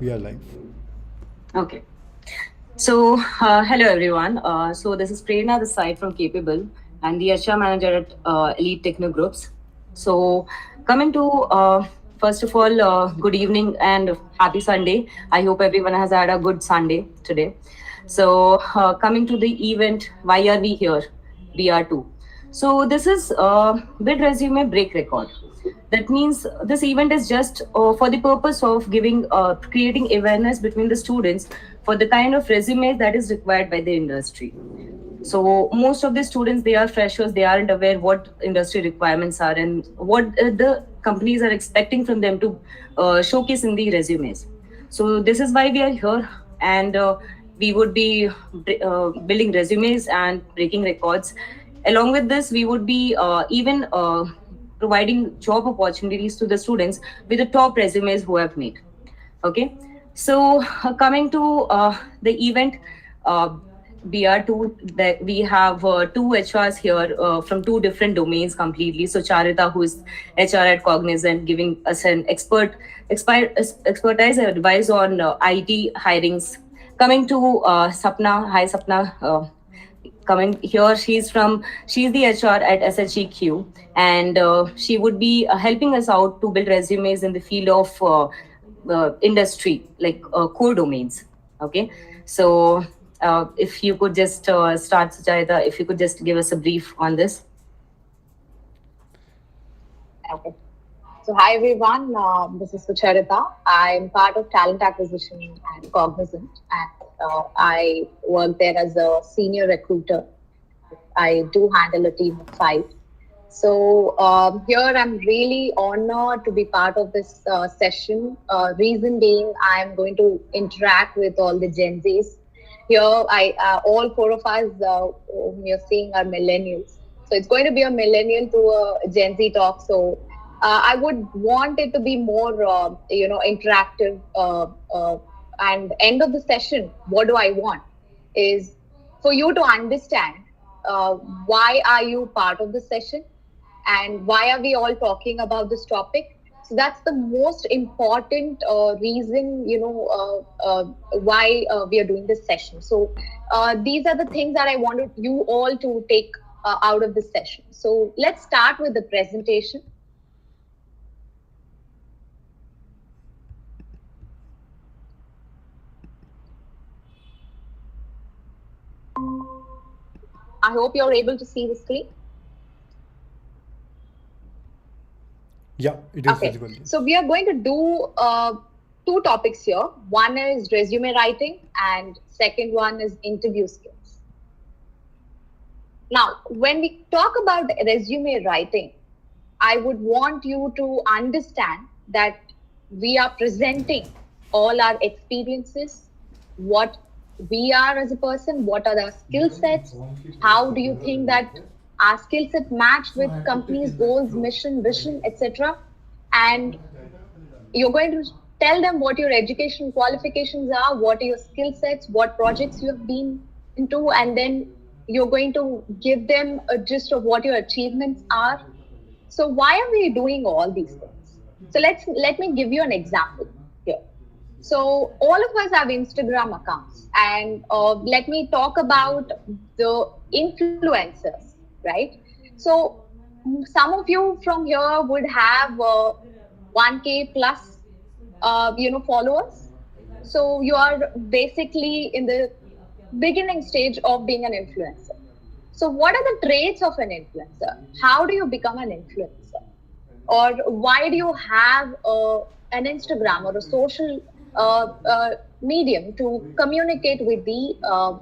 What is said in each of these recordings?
We are live. Okay. So, hello everyone. So this is Prerna, the side from Capabl, and the HR manager at Elite Techno Groups. So, coming to first of all, good evening and happy Sunday. I hope everyone has had a good Sunday today. So, coming to the event, why are we here? We are two. So, this is Bid Resume Break Record. That means this event is just for the purpose of giving creating awareness between the students for the kind of resumes that is required by the industry. So most of the students, they are freshers, they aren't aware what industry requirements are and what the companies are expecting from them to showcase in the resumes. So this is why we are here, and we would be building resumes and breaking records. Along with this, we would be even providing job opportunities to the students with the top resumes who have made. Okay, so coming to the event, uh, BR2, that we have two HRs here from two different domains completely. So Charita, who is HR at Cognizant, giving us an expertise and advice on IT hirings. Coming to Sapna, hi Sapna. Coming here, she's the HR at SHEQ, and she would be helping us out to build resumes in the field of industry, like core domains. Okay, so if you could just start, Suchaita, if you could just give us a brief on this. Okay. So, hi everyone. This is Sucharita. I'm part of talent acquisition at Cognizant, and I work there as a senior recruiter. I do handle a team of five. So here I'm really honored to be part of this session. Reason being, I'm going to interact with all the Gen Zs. Here, I all four of us whom you're seeing are millennials. So it's going to be a millennial to a Gen Z talk. So I would want it to be more, interactive. And end of the session, what do I want is for you to understand why are you part of the session and why are we all talking about this topic. So that's the most important reason, why we are doing this session. So these are the things that I wanted you all to take out of this session. So let's start with the presentation. I hope you're able to see the screen. Yeah, it is Okay, visible. so we are going to do two topics here. One is resume writing, and second one is interview skills. Now, when we talk about resume writing, I would want you to understand that we are presenting all our experiences, what we are as a person, what are our skill sets, how do you think that our skill set match with company's goals, mission, vision, etc. And you're going to tell them what your education qualifications are, what are your skill sets, what projects you have been into, and then you're going to give them a gist of what your achievements are. So why are we doing all these things? So let me give you an example here. So all of us have Instagram accounts, and let me talk about the influencers, right? So some of you from here would have 1K plus, followers. So you are basically in the beginning stage of being an influencer. So what are the traits of an influencer? How do you become an influencer? Or why do you have an Instagram or a social medium to communicate with the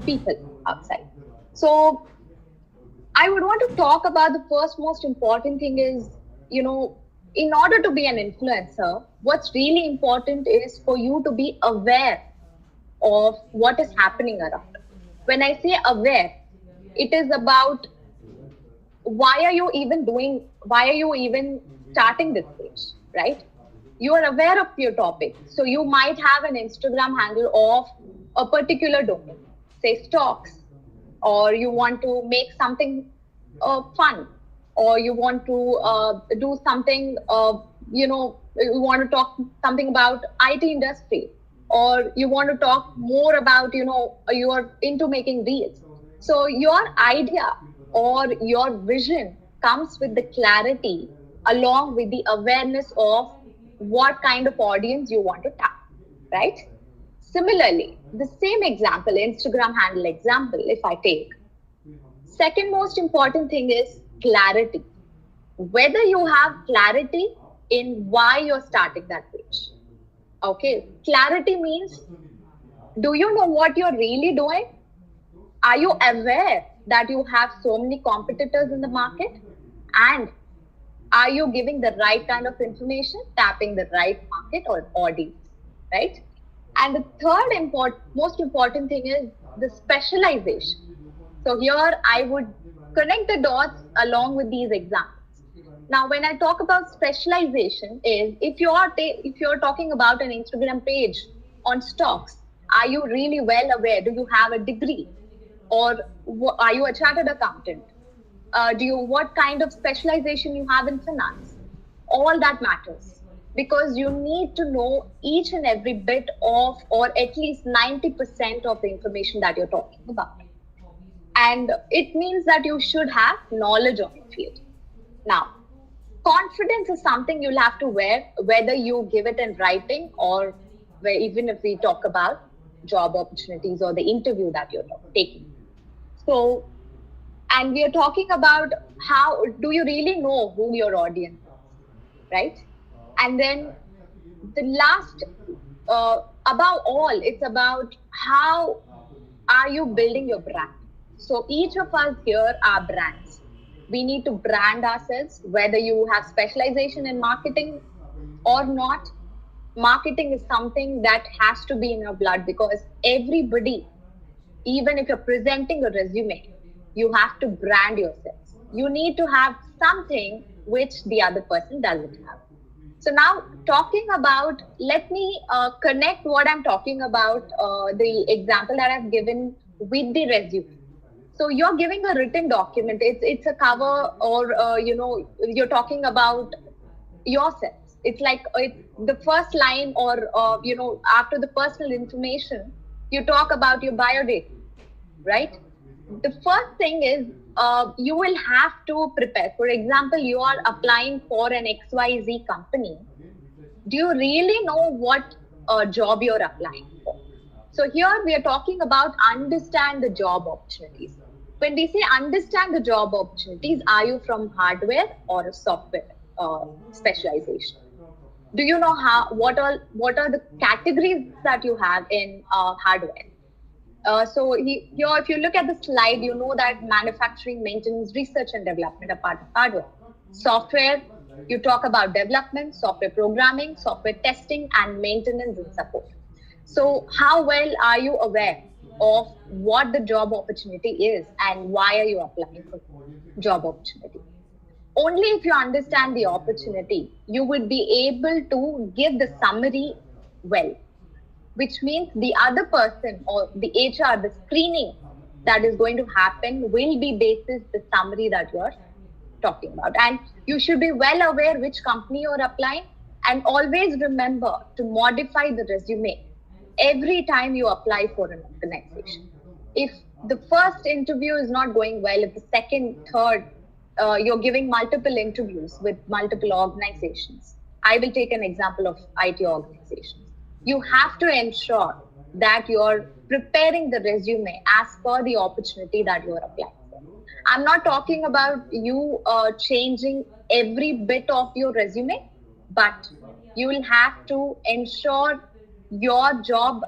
people outside? So I would want to talk about the first most important thing is, in order to be an influencer, what's really important is for you to be aware of what is happening around. When I say aware, it is about why are you even starting this page, right? You are aware of your topic. So you might have an Instagram handle of a particular domain, say stocks, or you want to make something fun, or you want to do something, you want to talk something about IT industry, or you want to talk more about, you are into making reels. So your idea or your vision comes with the clarity along with the awareness of what kind of audience you want to tap, right? Similarly, the same example, Instagram handle example, if I take, second most important thing is clarity. Whether you have clarity in why you're starting that page. Okay, clarity means, do you know what you're really doing? Are you aware that you have so many competitors in the market? And are you giving the right kind of information, tapping the right market or audience, right? And the third most important thing is the specialization. So here I would connect the dots along with these examples. Now, when I talk about specialization, is if you're talking about an Instagram page on stocks, are you really well aware? Do you have a degree, or are you a chartered accountant? Do you what kind of specialization you have in finance? All that matters, because you need to know each and every bit of, or at least 90% of the information that you're talking about. And it means that you should have knowledge of your field. Now, confidence is something you'll have to wear, whether you give it in writing or even if we talk about job opportunities or the interview that you're taking. So, and we are talking about how do you really know who your audience is, right? And then the last, above all, it's about how are you building your brand. So each of us here are brands. We need to brand ourselves, whether you have specialization in marketing or not. Marketing is something that has to be in your blood, because everybody, even if you're presenting a resume, you have to brand yourself. You need to have something which the other person doesn't have. So now talking about, let me connect what I'm talking about, the example that I've given with the resume. So you're giving a written document. It's a cover, or you're talking about yourself. It's like the first line, or after the personal information, you talk about your biodata, right? The first thing is, you will have to prepare. For example, you are applying for an XYZ company. Do you really know what job you're applying for? So here we are talking about understand the job opportunities. When we say understand the job opportunities, are you from hardware or a software specialization? Do you know what are the categories that you have in hardware? So here, if you look at the slide, you know that manufacturing, maintenance, research and development are part of hardware. Software, you talk about development, software programming, software testing, and maintenance and support. So how well are you aware of what the job opportunity is and why are you applying for job opportunity? Only if you understand the opportunity, you would be able to give the summary well, which means the other person or the HR, the screening that is going to happen will be basis the summary that you're talking about. And you should be well aware which company you're applying, and always remember to modify the resume every time you apply for an organization. If the first interview is not going well, if the second, third, you're giving multiple interviews with multiple organizations. I will take an example of IT organizations. You have to ensure that you're preparing the resume as per the opportunity that you're applying for. I'm not talking about you changing every bit of your resume, but you will have to ensure your job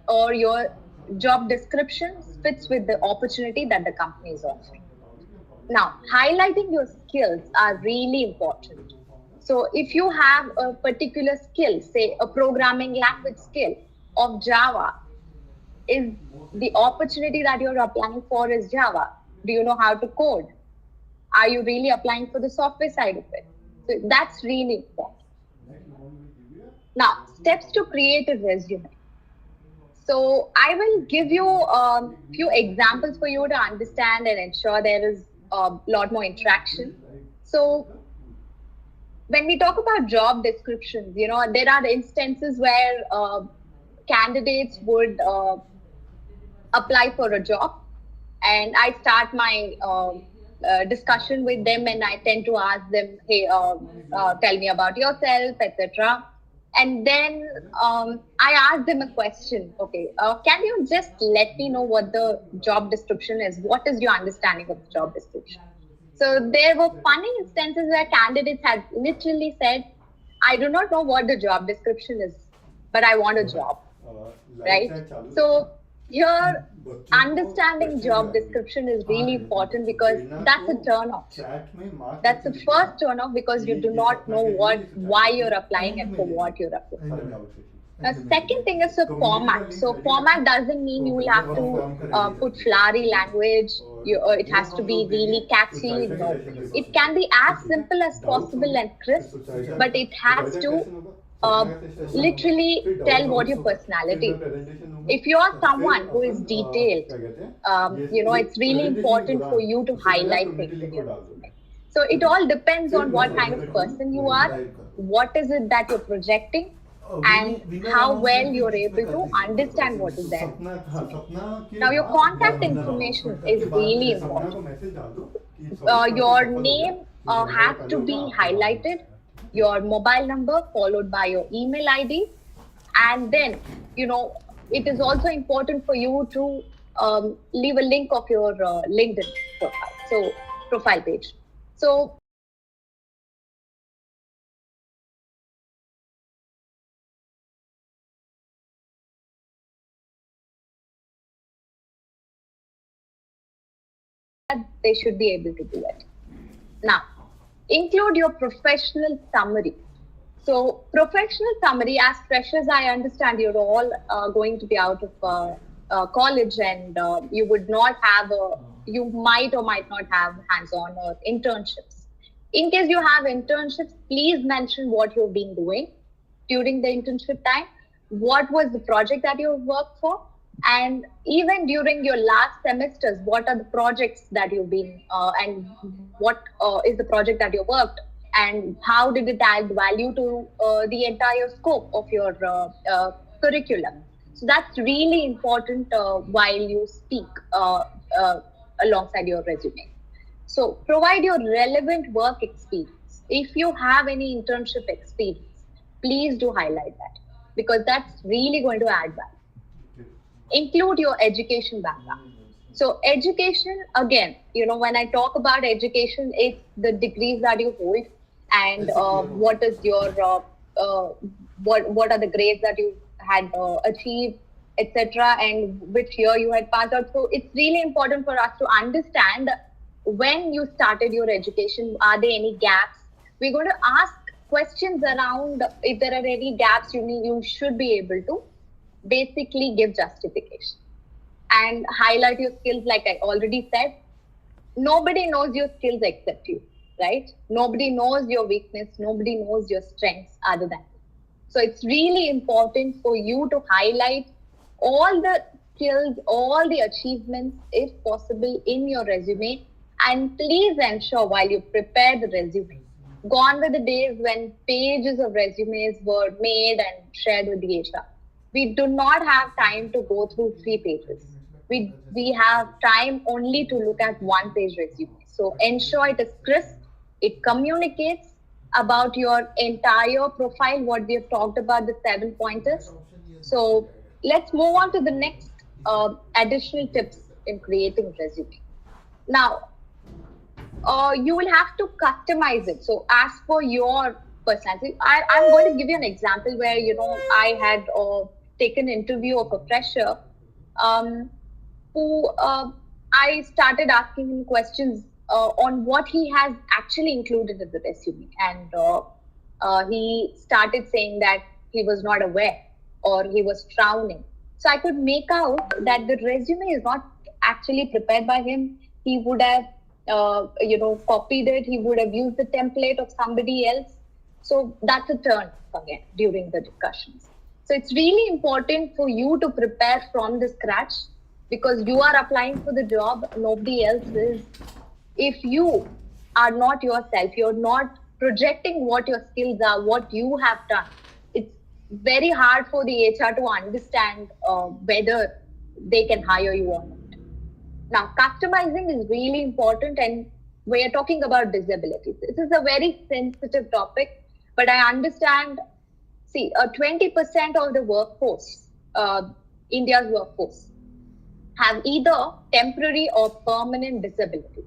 or your job description fits with the opportunity that the company is offering. Now, highlighting your skills are really important. So if you have a particular skill, say a programming language skill of Java, is the opportunity that you're applying for is Java. Do you know how to code? Are you really applying for the software side of it? So that's really important. Now, steps to create a resume. So I will give you a few examples for you to understand and ensure there is a lot more interaction. So when we talk about job descriptions, there are instances where candidates would apply for a job, and I start my discussion with them, and I tend to ask them, hey, tell me about yourself, etc. And then I ask them a question. Okay, can you just let me know what the job description is? What is your understanding of the job description? So there were funny instances where candidates had literally said, I do not know what the job description is, but I want a job, right? So here, understanding job description is really important because that's a turn off. That's the first turn off because you do not know why you're applying and for what you're applying. The second thing is the format. So format doesn't mean you will have to put flowery language. It has to be really catchy. No, it can be as simple as possible and crisp, but it has to literally tell what your personality is. If you're someone who is detailed, it's really important for you to highlight things in your resume. So it all depends on what kind of person you are, what is it that you're projecting, and how well you're able to understand what is there. Now, your contact information is really important. Your name has to be highlighted, your mobile number followed by your email ID, and then it is also important for you to leave a link of your LinkedIn profile page. So they should be able to do it. Now, include your professional summary. So professional summary, as freshers, I understand you're all going to be out of college, and you would not have you might or might not have hands-on or internships. In case you have internships, please mention what you've been doing during the internship time, what was the project that you worked for, and even during your last semesters, what are the projects that you've been and what is the project that you worked, and how did it add value to the entire scope of your curriculum. So that's really important while you speak alongside your resume. So provide your relevant work experience. If you have any internship experience, please do highlight that because that's really going to add value. Include your education background. So education, again, when I talk about education, it's the degrees that you hold and what is your what are the grades that you had achieved, etc., and which year you had passed out. So it's really important for us to understand when you started your education. Are there any gaps? We're going to ask questions around if there are any gaps. You should be able to basically give justification and highlight your skills. Like I already said, nobody knows your skills except you, right? Nobody knows your weakness, nobody knows your strengths other than you. So it's really important for you to highlight all the skills, all the achievements, if possible, in your resume. And please ensure while you prepare the resume, gone were the days when pages of resumes were made and shared with the HR. We do not have time to go through 3 pages. We have time only to look at 1-page resume. So ensure it is crisp, it communicates about your entire profile, what we have talked about, the 7 pointers. So let's move on to the next additional tips in creating resume. Now, you will have to customize it. So as per your personality, I'm going to give you an example where, I had taken an interview of a fresher who I started asking him questions on what he has actually included in the resume. And he started saying that he was not aware or he was frowning. So I could make out that the resume is not actually prepared by him. He would have, copied it. He would have used the template of somebody else. So that's a turn again during the discussions. So it's really important for you to prepare from the scratch because you are applying for the job, nobody else is. If you are not yourself, you're not projecting what your skills are, what you have done, it's very hard for the HR to understand whether they can hire you or not. Now, customizing is really important, and we are talking about disabilities. This is a very sensitive topic, but I understand. See, 20% of the workforce, India's workforce, have either temporary or permanent disability.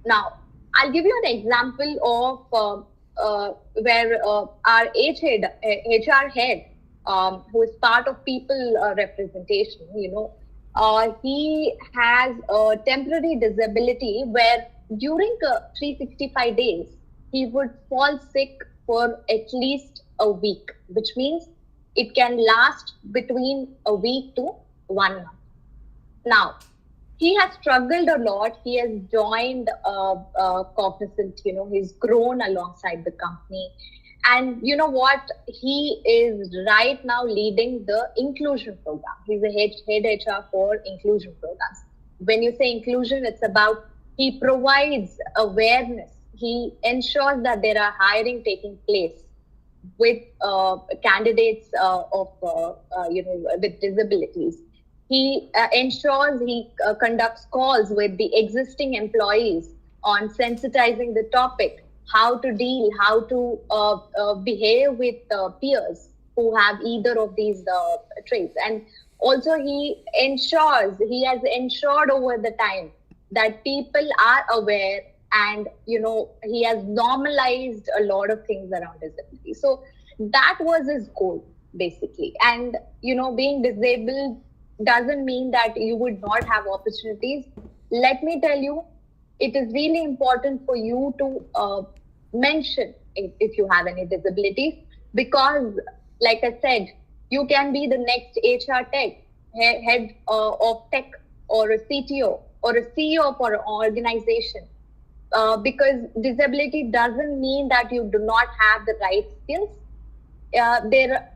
Now, I'll give you an example of where our HR head, who is part of people representation, he has a temporary disability where during 365 days, he would fall sick for at least a week, which means it can last between a week to 1 month. Now, he has struggled a lot. He has joined Cognizant, he's grown alongside the company. And you know what? He is right now leading the inclusion program. He's a head HR for inclusion programs. When you say inclusion, it's about he provides awareness. He ensures that there are hiring taking place with candidates with disabilities. He ensures he conducts calls with the existing employees on sensitizing the topic, how to deal, how to behave with peers who have either of these traits. And also he has ensured over the time that people are aware, and he has normalized a lot of things around disability. So that was his goal, basically. And being disabled doesn't mean that you would not have opportunities. Let me tell you, it is really important for you to mention if you have any disabilities, because like I said, you can be the next HR tech, head of tech, or a CTO or a CEO for an organization. Because disability doesn't mean that you do not have the right skills. There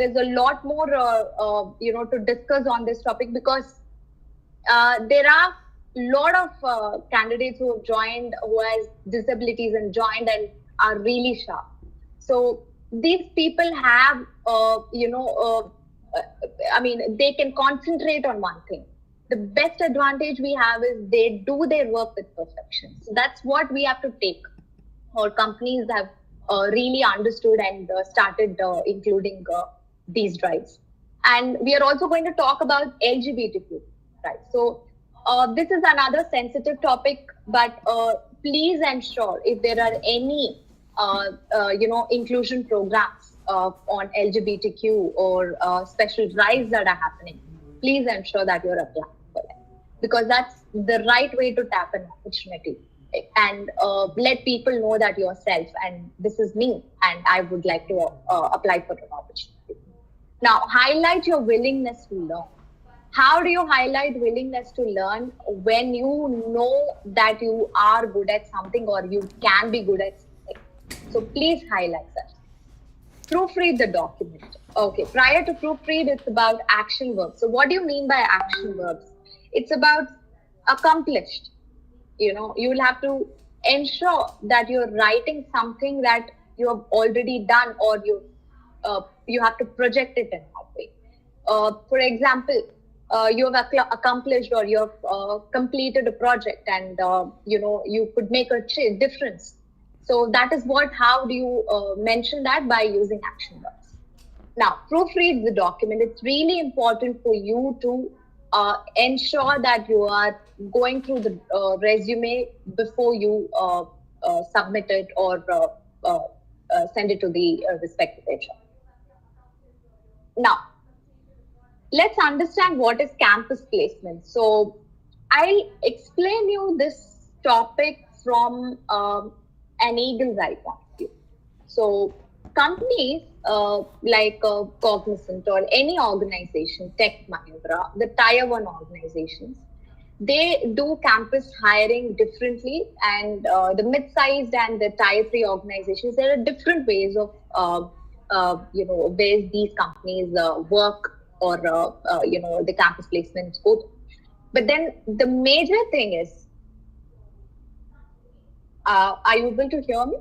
is a lot more to discuss on this topic, because there are a lot of candidates who have joined, who has disabilities and joined and are really sharp. So these people have they can concentrate on one thing. The best advantage we have is they do their work with perfection. So that's what we have to take. Our companies have really understood and started including these drives. And we are also going to talk about LGBTQ, right? So this is another sensitive topic, but please ensure if there are any inclusion programs on LGBTQ or special drives that are happening, please ensure that you're applying for it, because that's the right way to tap an opportunity and let people know that yourself, and this is me, and I would like to apply for an opportunity. Now, highlight your willingness to learn. How do you highlight willingness to learn when you know that you are good at something or you can be good at something? So please highlight that. Proofread the document. Okay, prior to proofread, it's about action verbs. So what do you mean by action verbs? It's about accomplished. You will have to ensure that you're writing something that you have already done, or you have to project it in that way. For example, you have accomplished, or you have completed a project, and you could make a difference. So that is how do you mention that? By using action verbs. Now, proofread the document. It's really important for you to ensure that you are going through the resume before you submit it or send it to the respective HR. Now, let's understand what is campus placement. So I'll explain you this topic from an eagle's eye point of view. So companies like Cognizant or any organization, Tech Mahindra, the Tier 1 organizations, they do campus hiring differently, and the mid-sized and the Tier 3 organizations, there are different ways of ways these companies work, or the campus placements go. But then the major thing is, are you able to hear me?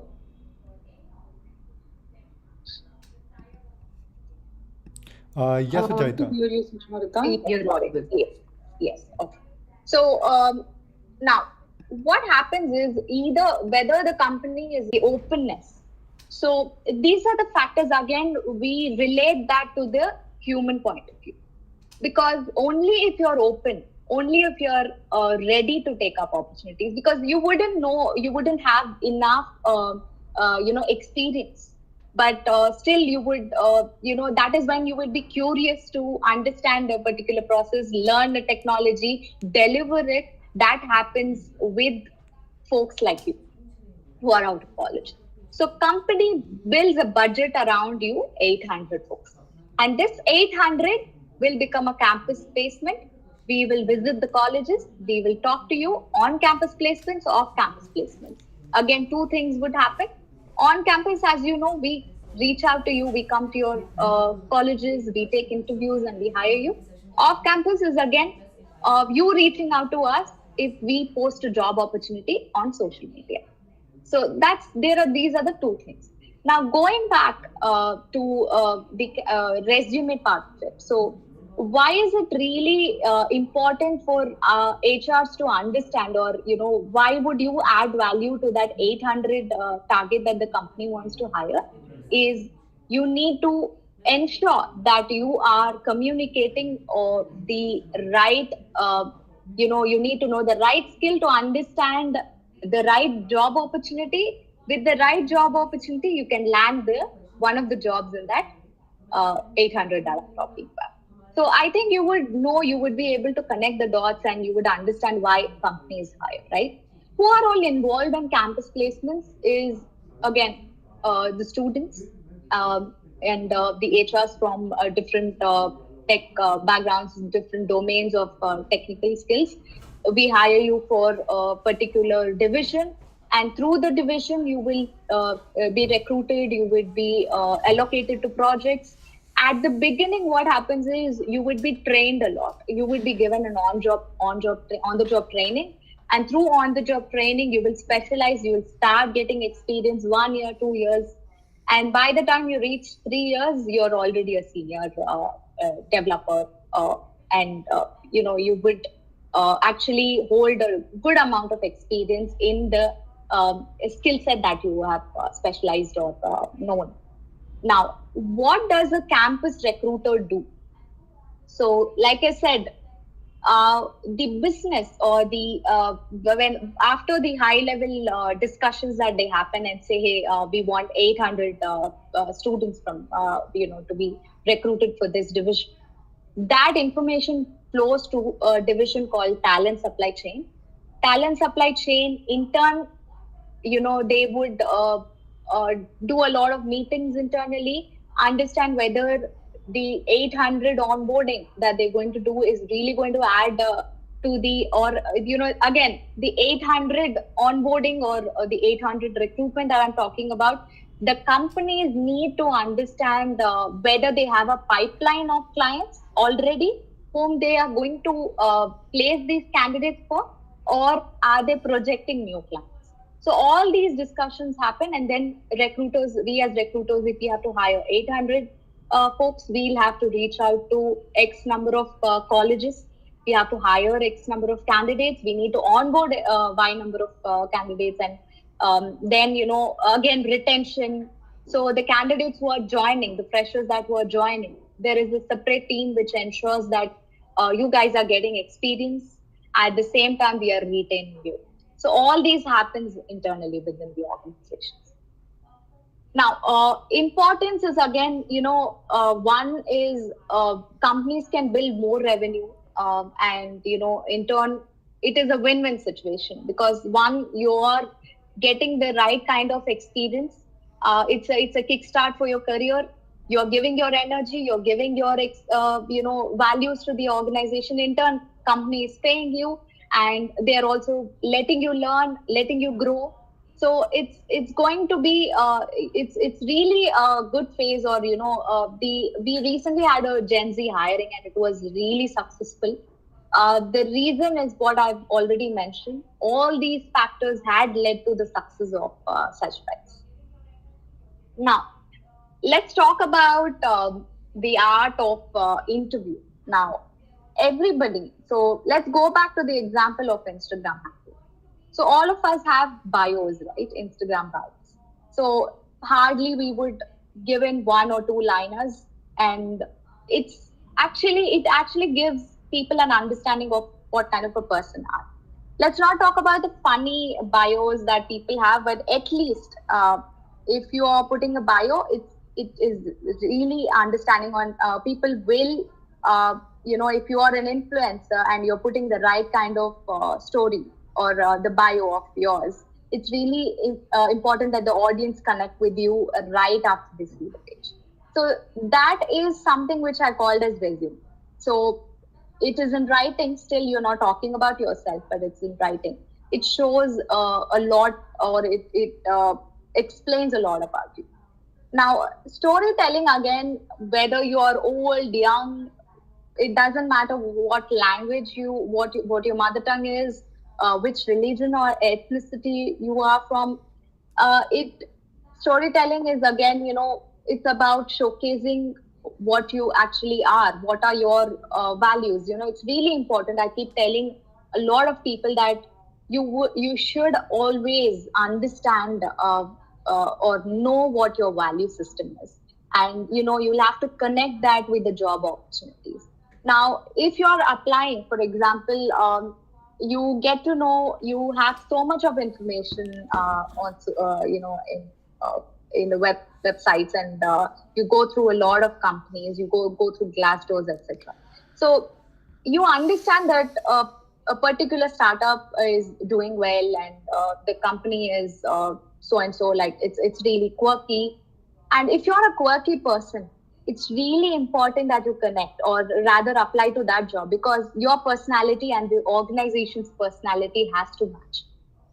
Yes, To Suchaita. hear you, Sucharita. You're audible. Yes. Yes. Okay. So now, what happens is either whether the company is the openness. So these are the factors. Again, we relate that to the human point of view, because only if you're open, only if you're ready to take up opportunities, because you wouldn't know, you wouldn't have enough experience, but still you would that is when you would be curious to understand a particular process, learn the technology, deliver it. That happens with folks like you who are out of college. So company builds a budget around you, 800 folks. And this 800 will become a campus placement. We will visit the colleges. We will talk to you on campus placements, off campus placements. Again, two things would happen. On campus, as you know, we reach out to you. We come to your colleges. We take interviews and we hire you. Off campus is again you reaching out to us if we post a job opportunity on social media. So these are the two things. Now going back to the resume part of it. So why is it really important for HRs to understand, or why would you add value to that 800 target that the company wants to hire? Is you need to ensure that you are communicating the right you need to know the right skill to understand the right job opportunity. With the right job opportunity, you can land the one of the jobs in that 800 that I'm talking about. So I think you would be able to connect the dots and you would understand why companies hire, right? Who are all involved in campus placements is again the students and the HRs from different tech backgrounds, different domains of technical skills. We hire you for a particular division, and through the division you will be recruited, you would be allocated to projects. At the beginning, what happens is you would be trained a lot. You would be given an on the job training, and through on the job training you will specialize, you will start getting experience 1 year, 2 years, and by the time you reach 3 years you're already a senior developer, and you would actually hold a good amount of experience in the skill set that you have specialized or known. Now, what does a campus recruiter do? So, like I said, the business or the when after the high level discussions that they happen and say, hey, we want 800 students from to be recruited for this division. That information flows to a division called talent supply chain. Talent supply chain, in turn, they would do a lot of meetings internally, understand whether the 800 onboarding that they're going to do is really going to add to the, or again, the 800 onboarding or the 800 recruitment that I'm talking about. The companies need to understand whether they have a pipeline of clients already whom they are going to place these candidates for, or are they projecting new clients. So all these discussions happen, and then we as recruiters, if we have to hire 800 folks, we'll have to reach out to X number of colleges. We have to hire X number of candidates. We need to onboard Y number of candidates, and then again, retention. So the candidates who are joining, the freshers that who are joining, there is a separate team which ensures that you guys are getting experience. At the same time, we are retaining you. So all these happens internally within the organizations. Now, importance is again, one is companies can build more revenue, and in turn, it is a win-win situation, because one, you are getting the right kind of experience. It's a kickstart for your career. You're giving your energy, you're giving your values to the organization. In turn, company is paying you, and they're also letting you learn, letting you grow. So it's going to be it's really a good phase, or we recently had a Gen Z hiring and it was really successful. The reason is what I've already mentioned. All these factors had led to the success of such bets. Now, let's talk about the art of interview. Now, everybody. So let's go back to the example of Instagram handle. So all of us have bios, right? Instagram bios. So hardly we would give in one or two liners, and it actually gives people an understanding of what kind of a person are. Let's not talk about the funny bios that people have, but at least if you are putting a bio, it is really understanding on people will if you are an influencer and you're putting the right kind of story or the bio of yours, it's really important that the audience connect with you right after they see the page. So that is something which I called as resume. So it is in writing, still you're not talking about yourself, but it's in writing. It shows a lot, or it explains a lot about you. Now, storytelling, again, whether you are old, young, it doesn't matter what language what your mother tongue is, which religion or ethnicity you are from. It storytelling is, again, it's about showcasing what you actually are, what are your values. It's really important. I keep telling a lot of people that you should always understand or know what your value system is, and you'll have to connect that with the job opportunities. Now, if you're applying, for example, you get to know you have so much of information on uh, in the websites, and you go through a lot of companies, you go through Glassdoors, etc. So you understand that a particular startup is doing well, and the company is so and so, like it's really quirky. And if you're a quirky person, it's really important that you connect, or rather apply to that job, because your personality and the organization's personality has to match.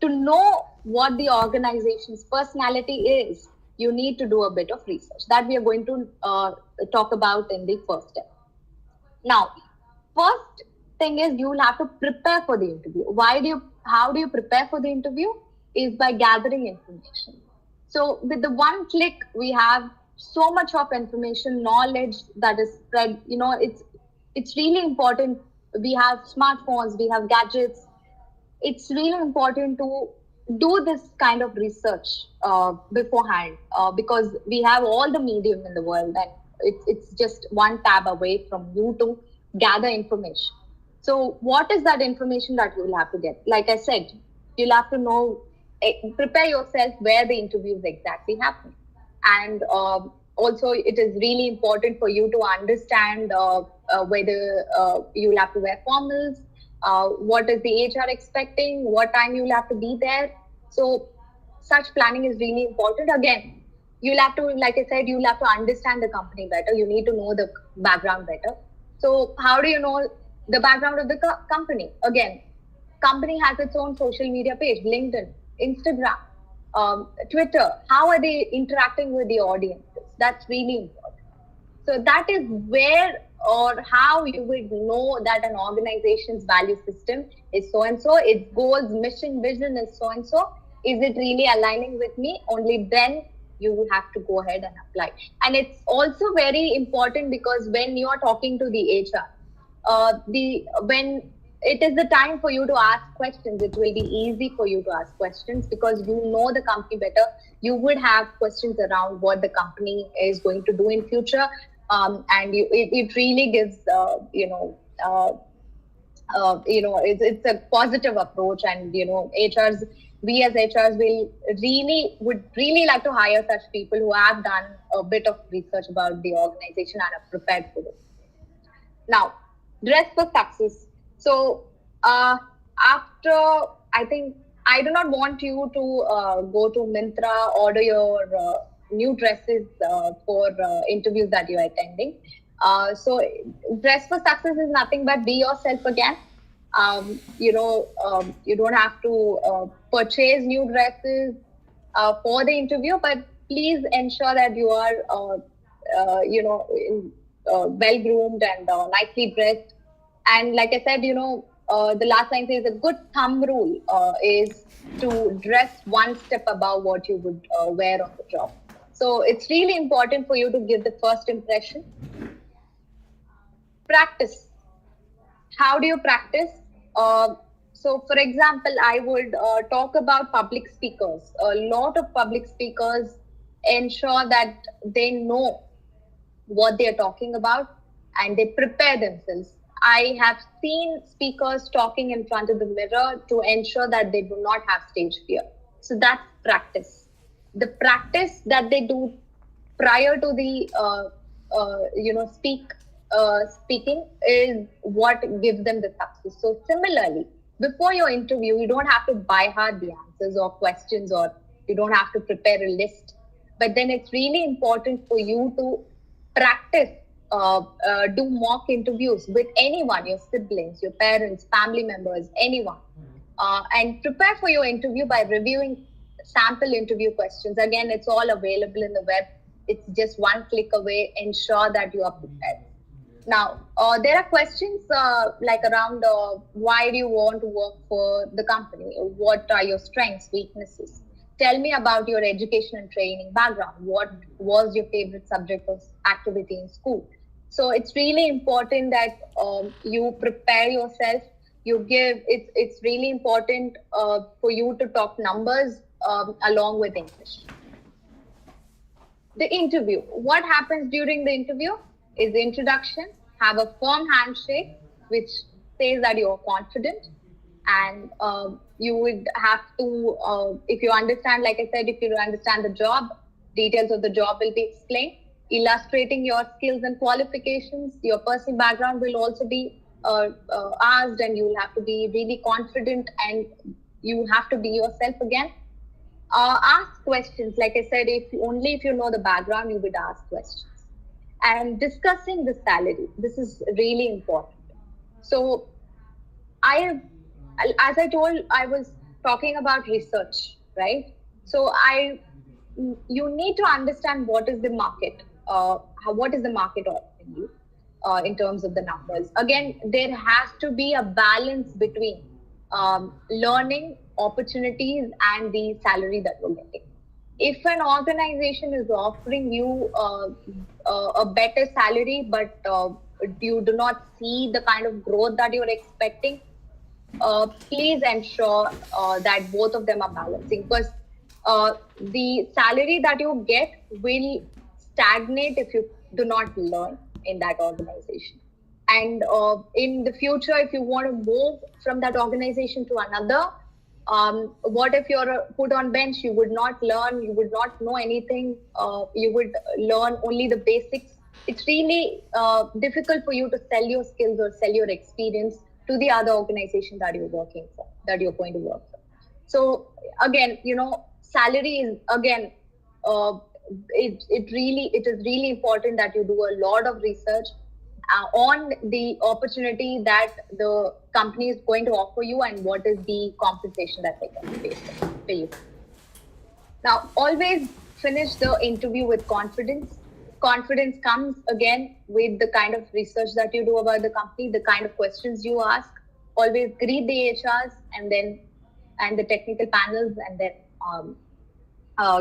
To know what the organization's personality is, you need to do a bit of research that we are going to talk about in the first step. Now, first thing is you will have to prepare for the interview. How do you prepare for the interview? Is by gathering information. So with the one click, we have so much of information, knowledge that is spread. It's really important. We have smartphones, we have gadgets. It's really important to do this kind of research beforehand, because we have all the medium in the world, and it's just one tab away from you to gather information. So what is that information that you will have to get? Like I said, you'll have to know, prepare yourself where the interview is exactly happening. And also, it is really important for you to understand whether you'll have to wear formals, what is the HR expecting, what time you'll have to be there. So such planning is really important. Again, you'll have to, like I said, you'll have to understand the company better. You need to know the background better. So how do you know the background of the company? Again, company has its own social media page, LinkedIn, Instagram, Twitter. How are they interacting with the audiences? That's really important. So that is where or how you would know that an organization's value system is so and so, its goals, mission, vision is so and so. Is it really aligning with me? Only then you have to go ahead and apply. And it's also very important, because when you are talking to the HR, when it is the time for you to ask questions, it will be easy for you to ask questions, because you know the company better. You would have questions around what the company is going to do in future, and it really gives it's a positive approach. And HRs, we as HRs would really like to hire such people who have done a bit of research about the organization and are prepared for it. Now, dress for success. So after, I think, I do not want you to go to Myntra, order your new dresses for interviews that you are attending. So dress for success is nothing but be yourself again. You don't have to purchase new dresses for the interview, but please ensure that you are, well groomed and nicely dressed. And like I said, the last line says a good thumb rule is to dress one step above what you would wear on the job. So it's really important for you to give the first impression. Practice. How do you practice? So, for example, I would talk about public speakers. A lot of public speakers ensure that they know what they're talking about and they prepare themselves. I have seen speakers talking in front of the mirror to ensure that they do not have stage fear. So that's practice. The practice that they do prior to the speaking is what gives them the success. So similarly, before your interview, you don't have to by heart the answers or questions, or you don't have to prepare a list. But then it's really important for you to practice, do mock interviews with anyone, your siblings, your parents, family members, anyone, and prepare for your interview by reviewing sample interview questions. Again, it's all available in the web. It's just one click away. Ensure that you are prepared. Now, there are questions like around why do you want to work for the company? What are your strengths, weaknesses? Tell me about your education and training background. What was your favorite subject or activity in school? So it's really important that you prepare yourself. You give it's really important for you to talk numbers along with English. The interview. What happens during the interview is the introduction. Have a firm handshake, which says that you're confident, and you would have to, if you understand, like I said, if you understand the job, details of the job will be explained. Illustrating your skills and qualifications, your personal background will also be asked, and you will have to be really confident, and you have to be yourself again. Ask questions. Like I said, if you know the background, you would ask questions. And discussing the salary, this is really important. So as I told, I was talking about research, right? So you need to understand what is the market, what is the market offering you in terms of the numbers. Again, there has to be a balance between learning opportunities and the salary that you're getting. If an organization is offering you a better salary, but you do not see the kind of growth that you're expecting, please ensure that both of them are balancing, because the salary that you get will stagnate if you do not learn in that organization. And in the future, if you want to move from that organization to another, what if you're put on bench? You would not learn, you would not know anything, you would learn only the basics. It's really difficult for you to sell your skills or sell your experience to the other organization that you're working for, that you're going to work for. So again, salary is again, it is really important that you do a lot of research on the opportunity that the company is going to offer you and what is the compensation that they can pay you. Now, always finish the interview with confidence. Confidence comes again with the kind of research that you do about the company, the kind of questions you ask. Always greet the HRs and the technical panels, and then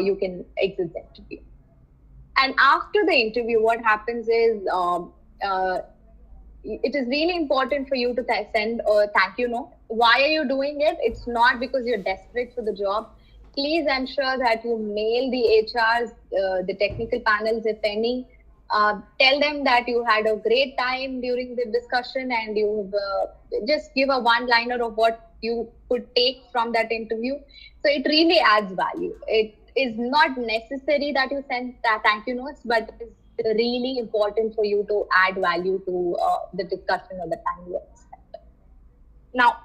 you can exit the interview. And after the interview, what happens is it is really important for you to send a thank you note. Why are you doing it? It's not because you're desperate for the job. Please ensure that you mail the HRs, the technical panels, if any. Tell them that you had a great time during the discussion, and you just give a one-liner of what you could take from that interview. So it really adds value. It is not necessary that you send thank you notes, but it's really important for you to add value to the discussion or the time you have spent. Now,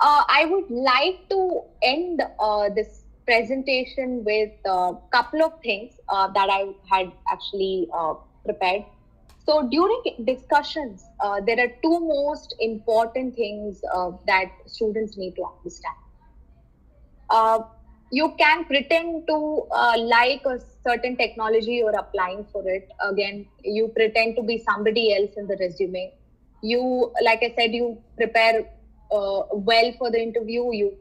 I would like to end this presentation with a couple of things that I had actually prepared. So during discussions, there are two most important things that students need to understand. You can pretend to like a certain technology you're applying for it. Again, you pretend to be somebody else in the resume. You, like I said, you prepare well for the interview, you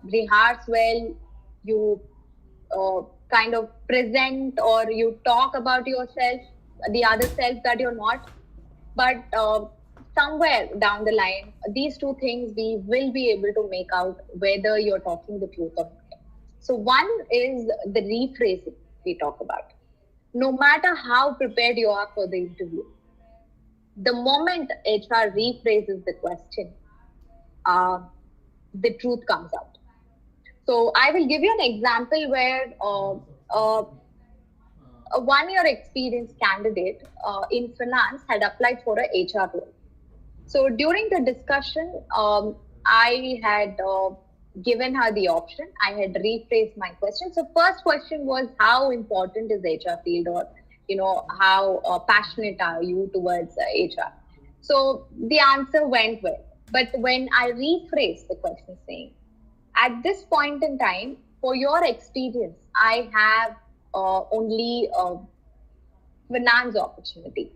rehearse well, you kind of present or you talk about yourself, the other self that you're not. But somewhere down the line, these two things we will be able to make out whether you're talking the truth or not. So one is the rephrasing we talk about. No matter how prepared you are for the interview, the moment HR rephrases the question, uh, the truth comes out. So I will give you an example where a 1 year experienced candidate in finance had applied for a HR role. So during the discussion, I had given her the option. I had rephrased my question. So first question was, how important is HR field, or how passionate are you towards HR? So the answer went well. But when I rephrased the question saying, at this point in time, for your experience, I have only finance opportunity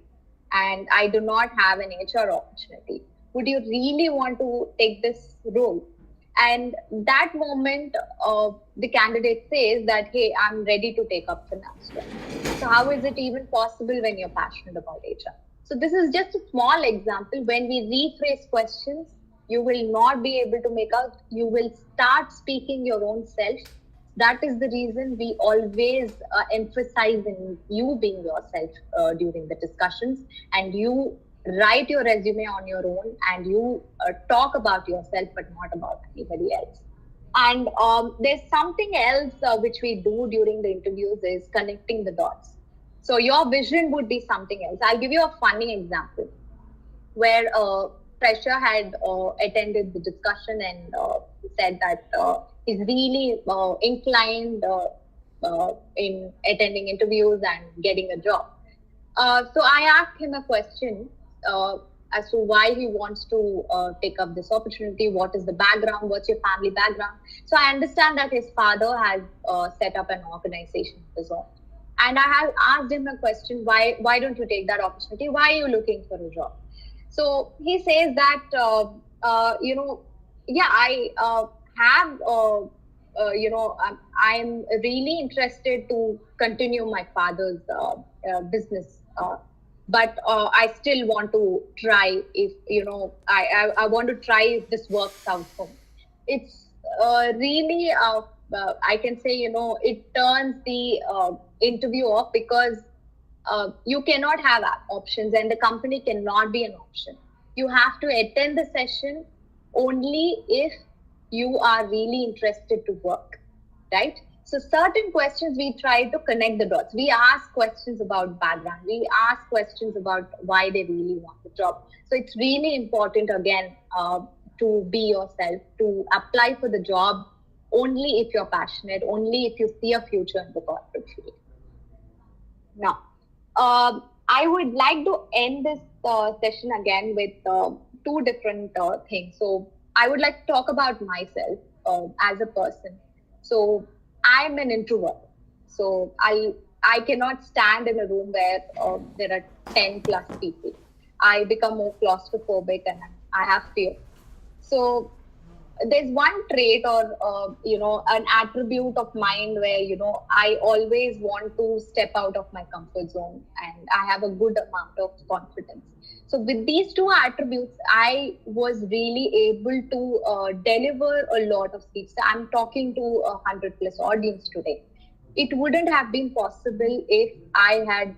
and I do not have an HR opportunity. Would you really want to take this role? And that moment, the candidate says that, hey, I'm ready to take up finance. So how is it even possible when you're passionate about HR? So this is just a small example. When we rephrase questions, you will not be able to make out, you will start speaking your own self. That is the reason we always emphasize in you being yourself during the discussions, and you write your resume on your own, and you talk about yourself but not about anybody else. And there's something else which we do during the interviews is connecting the dots. So your vision would be something else. I'll give you a funny example where Fresher had attended the discussion and said that he's really inclined in attending interviews and getting a job. So I asked him a question as to why he wants to take up this opportunity. What is the background? What's your family background? So I understand that his father has set up an organization of his own. And I have asked him a question, why don't you take that opportunity? Why are you looking for a job? So he says that, I have, I'm really interested to continue my father's business. But I still want to try if, I want to try if this works out for me. It's really, I can say, it turns the interview off because you cannot have options and the company cannot be an option. You have to attend the session only if you are really interested to work, right? So certain questions we try to connect the dots. We ask questions about background. We ask questions about why they really want the job. So it's really important, again, to be yourself, to apply for the job only if you're passionate, only if you see a future in the corporate field. Now, I would like to end this session again with two different things. So I would like to talk about myself as a person. So I'm an introvert. So I cannot stand in a room where there are 10 plus people. I become more claustrophobic and I have fear. So there's one trait or an attribute of mine where I always want to step out of my comfort zone, and I have a good amount of confidence. So with these two attributes, I was really able to deliver a lot of speech. So I'm talking to 100 plus audience today. It wouldn't have been possible if I had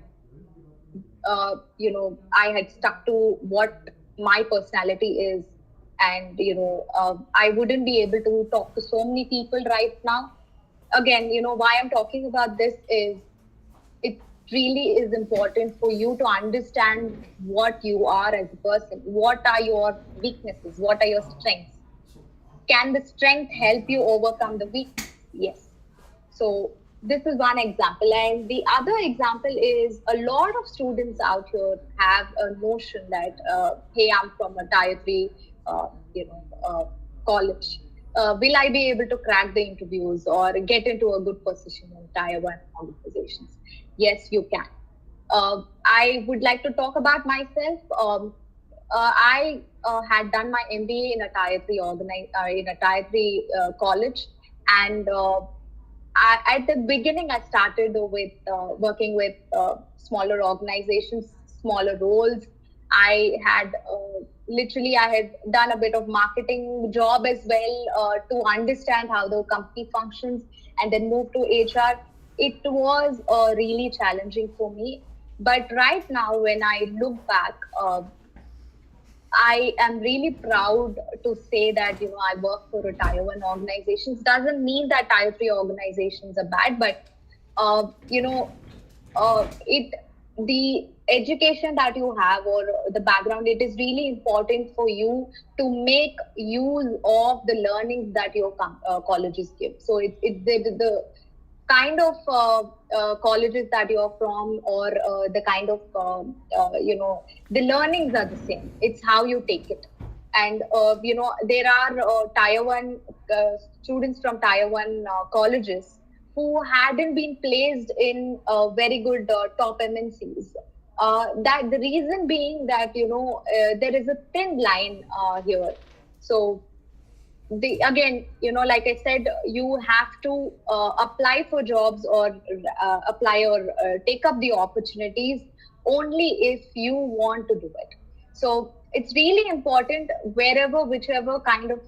I had stuck to what my personality is. And, I wouldn't be able to talk to so many people right now. Again, why I'm talking about this is it really is important for you to understand what you are as a person. What are your weaknesses? What are your strengths? Can the strength help you overcome the weakness? Yes. So this is one example. And the other example is a lot of students out here have a notion that, hey, I'm from a tier 3 college. Will I be able to crack the interviews or get into a good position in tier 1 organizations? Yes, you can. I would like to talk about myself. I had done my MBA in a tier 3 college, and at the beginning, I started with working with smaller organizations, smaller roles. I had literally I had done a bit of marketing job as well to understand how the company functions, and then moved to HR. It was really challenging for me. But right now, when I look back, I am really proud to say that I work for a Tier 1 organizations. Doesn't mean that Tier 3 organizations are bad, but it the education that you have or the background, it is really important for you to make use of the learnings that your colleges give. So the kind of colleges that you're from, or the kind of the learnings are the same. It's how you take it. And there are Tier 1 students from Tier 1 colleges who hadn't been placed in very good top MNCs. That the reason being that there is a thin line here. So again, like I said, you have to apply for jobs, or apply, or take up the opportunities only if you want to do it. So it's really important, wherever, whichever kind of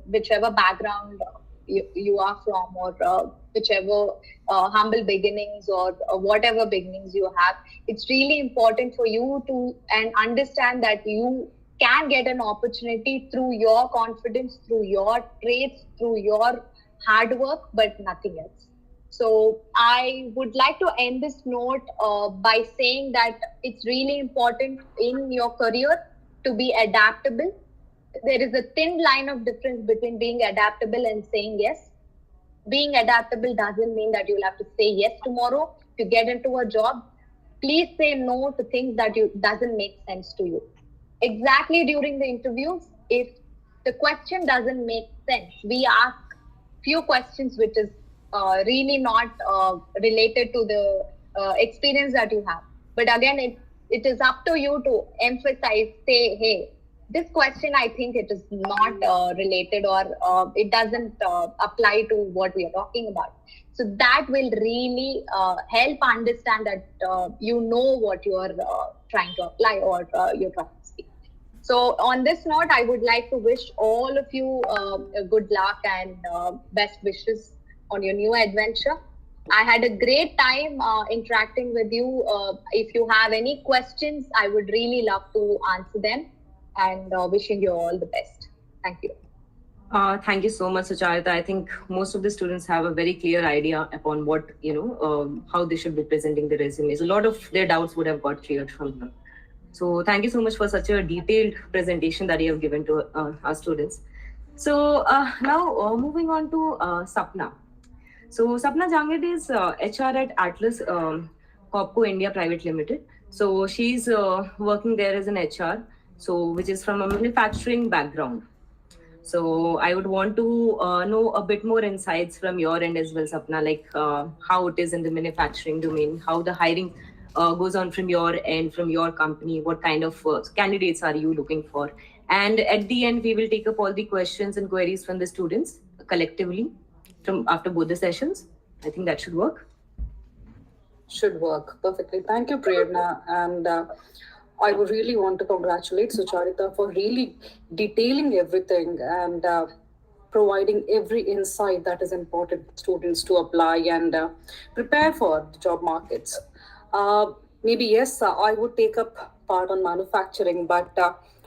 whichever background you are from, or whichever humble beginnings, or whatever beginnings you have. It's really important for you to and understand that you can get an opportunity through your confidence, through your traits, through your hard work, but nothing else. So I would like to end this note by saying that it's really important in your career to be adaptable. There is a thin line of difference between being adaptable and saying yes. Being adaptable doesn't mean that you'll have to say yes tomorrow to get into a job. Please say no to things that you doesn't make sense to you. Exactly during the interviews, if the question doesn't make sense, we ask few questions which is really not related to the experience that you have. But again, it is up to you to emphasize, say, hey, this question, I think it is not related, or it doesn't apply to what we are talking about. So that will really help understand that you know what you are trying to apply, or you're trying to speak. So on this note, I would like to wish all of you good luck and best wishes on your new adventure. I had a great time interacting with you. If you have any questions, I would really love to answer them, and wishing you all the best. Thank you. Thank you so much, Sucharita. I think most of the students have a very clear idea upon what, how they should be presenting their resumes. A lot of their doubts would have got cleared from here. So thank you so much for such a detailed presentation that you have given to our students. So now moving on to Sapna. So Sapna Janged is HR at Atlas Copco India Private Limited. So she's working there as an HR, so which is from a manufacturing background. So I would want to know a bit more insights from your end as well, Sapna, like how it is in the manufacturing domain, how the hiring goes on from your end, from your company, what kind of candidates are you looking for? And at the end, we will take up all the questions and queries from the students collectively from after both the sessions. I think that should work. Should work perfectly. Thank you, Prerna. And I would really want to congratulate Sucharita for really detailing everything and providing every insight that is important for students to apply and prepare for the job markets. Maybe, yes, I would take up part on manufacturing, but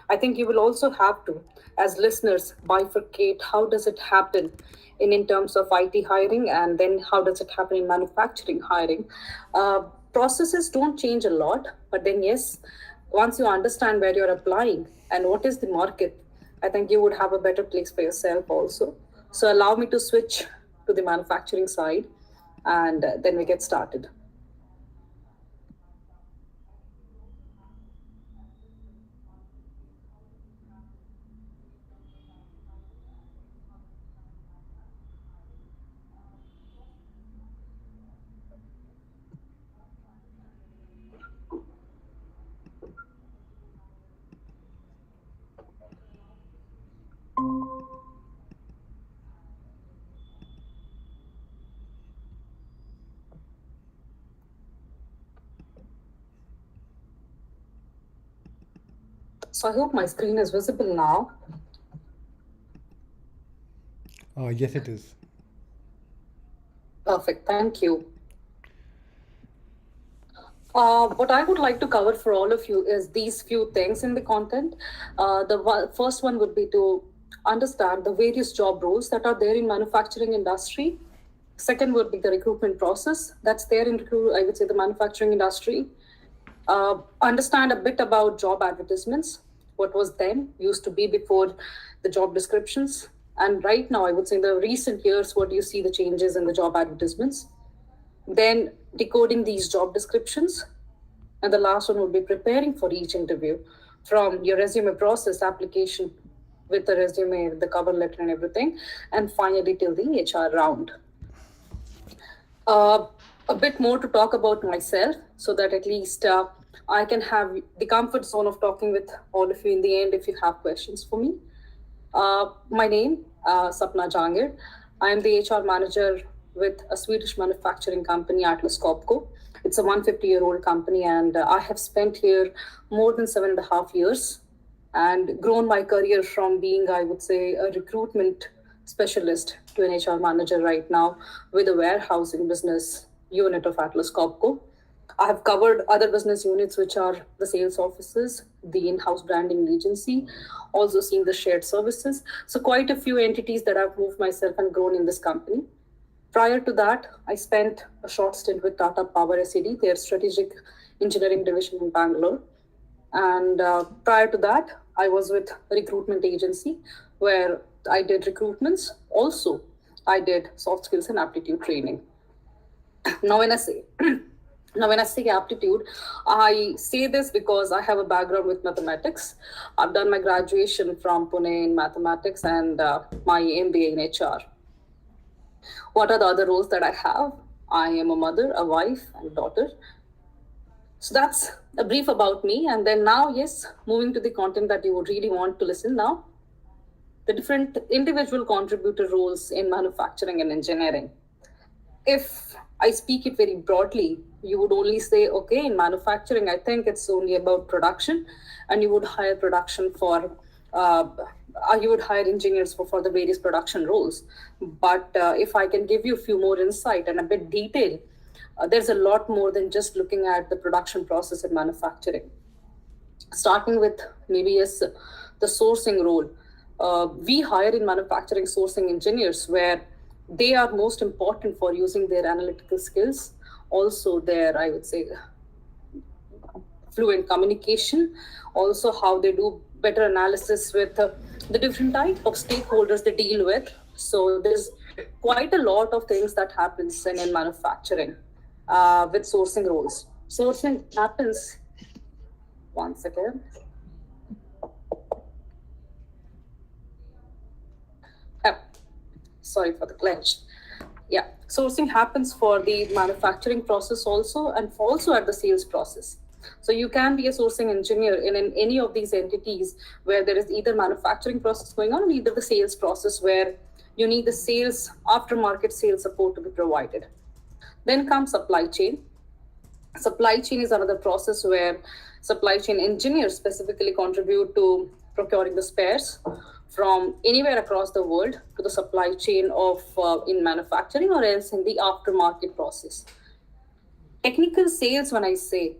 I think you will also have to, as listeners, bifurcate how does it happen in terms of IT hiring, and then how does it happen in manufacturing hiring. Processes don't change a lot, but then yes, once you understand where you're applying and what is the market, I think you would have a better place for yourself also. So allow me to switch to the manufacturing side, and then we get started. So I hope my screen is visible now. Yes, it is. Perfect, thank you. What I would like to cover for all of you is these few things in the content. First one would be to understand the various job roles that are there in manufacturing industry. Second would be the recruitment process that's there in, I would say, the manufacturing industry. Understand a bit about job advertisements, what was then used to be before the job descriptions. And right now, I would say in the recent years, what do you see the changes in the job advertisements? Then decoding these job descriptions. And the last one would be preparing for each interview from your resume process, application with the resume, the cover letter, and everything. And finally, till the HR round. A bit more to talk about myself so that at least I can have the comfort zone of talking with all of you in the end if you have questions for me. My name, Sapna Jangir. I am the HR manager with a Swedish manufacturing company, Capabl. It's a 150-year-old company, and I have spent here more than 7.5 years and grown my career from being, I would say, a recruitment specialist to an HR manager right now with a warehousing business unit of Atlas Copco. I have covered other business units, which are the sales offices, the in-house branding agency, also seen the shared services. So quite a few entities that I've moved myself and grown in this company. Prior to that, I spent a short stint with Tata Power SED, their strategic engineering division in Bangalore. And prior to that, I was with a recruitment agency where I did recruitments. Also, I did soft skills and aptitude training. Now, when I say aptitude, I say this because I have a background with mathematics. I've done my graduation from Pune in mathematics and my MBA in HR. What are the other roles that I have? I am a mother, a wife, and a daughter. So that's a brief about me. And then now, yes, moving to the content that you would really want to listen now. The different individual contributor roles in manufacturing and engineering. If I speak it very broadly, you would only say, okay, in manufacturing, I think it's only about production, and you would hire production for, you would hire engineers for the various production roles. But if I can give you a few more insight and a bit detail, there's a lot more than just looking at the production process in manufacturing. Starting with maybe yes, the sourcing role. We hire in manufacturing sourcing engineers where they are most important for using their analytical skills, also their, I would say, fluent communication, also how they do better analysis with the different type of stakeholders they deal with. So there's quite a lot of things that happens in manufacturing with sourcing roles. Sourcing happens, one second. Sorry for the glitch. Yeah, sourcing happens for the manufacturing process also and also at the sales process. So you can be a sourcing engineer in any of these entities where there is either manufacturing process going on or either the sales process where you need the sales, aftermarket sales support to be provided. Then comes supply chain. Supply chain is another process where supply chain engineers specifically contribute to procuring the spares from anywhere across the world to the supply chain of in manufacturing or else in the aftermarket process. Technical sales, when I say,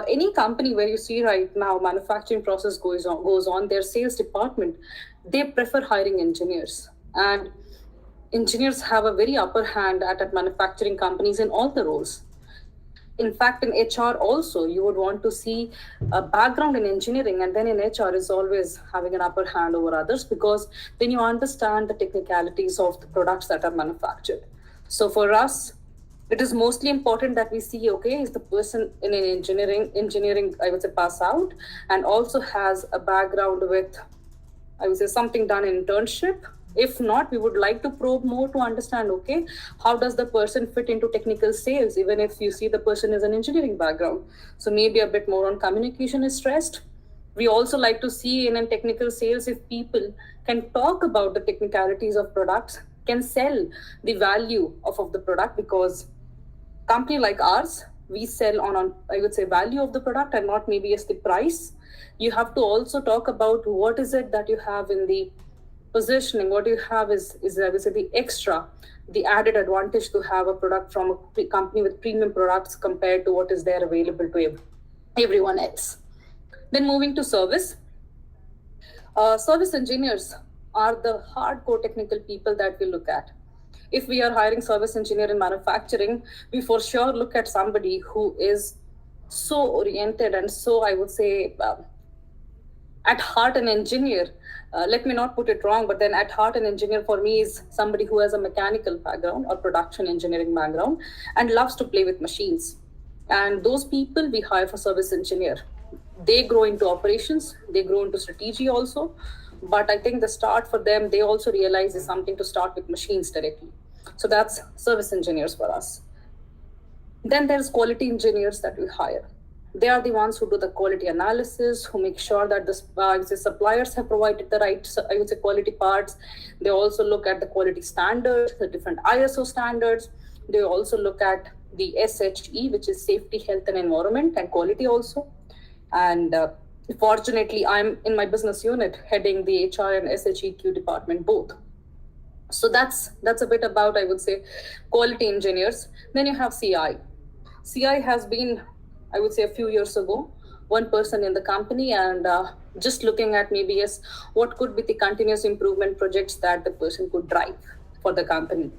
any company where you see right now manufacturing process goes on, their sales department, they prefer hiring engineers. And engineers have a very upper hand at manufacturing companies in all the roles. In fact, in HR also, you would want to see a background in engineering, and then in HR is always having an upper hand over others because then you understand the technicalities of the products that are manufactured. So for us, it is mostly important that we see, okay, is the person in an engineering, I would say, pass out, and also has a background with, I would say, something done in internship. If not, we would like to probe more to understand, okay, how does the person fit into technical sales, even if you see the person is an engineering background. So maybe a bit more on communication is stressed. We also like to see in technical sales if people can talk about the technicalities of products, can sell the value of the product, because company like ours, we sell on I would say value of the product and not maybe as the price. You have to also talk about what is it that you have in the positioning. What you have is I would say the extra, the added advantage to have a product from a company with premium products compared to what is there available to everyone else. Then moving to service. Service engineers are the hardcore technical people that we look at. If we are hiring service engineer in manufacturing, we for sure look at somebody who is so oriented and so, I would say, at heart an engineer. Let me not put it wrong, but then at heart an engineer for me is somebody who has a mechanical background or production engineering background and loves to play with machines. And those people we hire for service engineer. They grow into operations, they grow into strategy also. But I think the start for them, they also realize is something to start with machines directly. So that's service engineers for us. Then there's quality engineers that we hire. They are the ones who do the quality analysis, who make sure that the suppliers have provided the right, I would say, quality parts. They also look at the quality standards, the different ISO standards. They also look at the SHE, which is safety, health, and environment, and quality also. And fortunately, I'm in my business unit heading the HR and SHEQ department both. So that's a bit about, I would say, quality engineers. Then you have CI. CI has been, I would say, a few years ago, one person in the company, and just looking at maybe yes, what could be the continuous improvement projects that the person could drive for the company.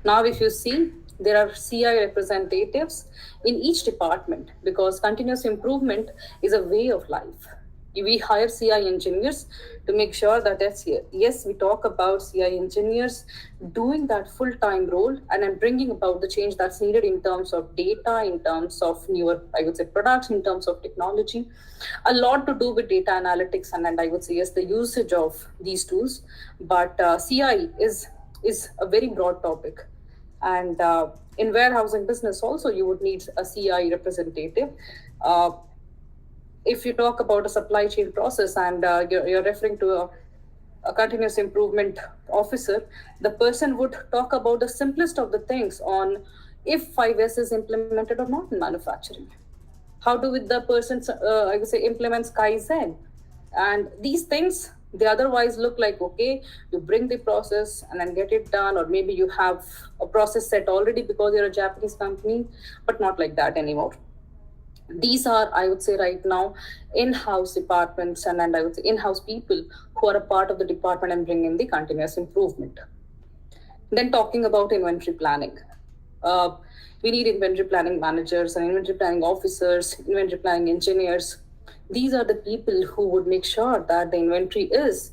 Now, if you see, there are CI representatives in each department because continuous improvement is a way of life. We hire CI engineers to make sure that yes, we talk about CI engineers doing that full-time role and then bringing about the change that's needed in terms of data, in terms of newer, I would say, products, in terms of technology, a lot to do with data analytics and I would say, yes, the usage of these tools. But CI is a very broad topic. And in warehousing business also, you would need a CI representative. If you talk about a supply chain process and you're referring to a continuous improvement officer, the person would talk about the simplest of the things on if 5S is implemented or not in manufacturing. How do the person, I would say, implements Kaizen? And these things, they otherwise look like, okay, you bring the process and then get it done, or maybe you have a process set already because you're a Japanese company, but not like that anymore. These are, I would say, right now, in-house departments and I would say in-house people who are a part of the department and bring in the continuous improvement. Then talking about inventory planning. We need inventory planning managers and inventory planning officers, inventory planning engineers. These are the people who would make sure that the inventory is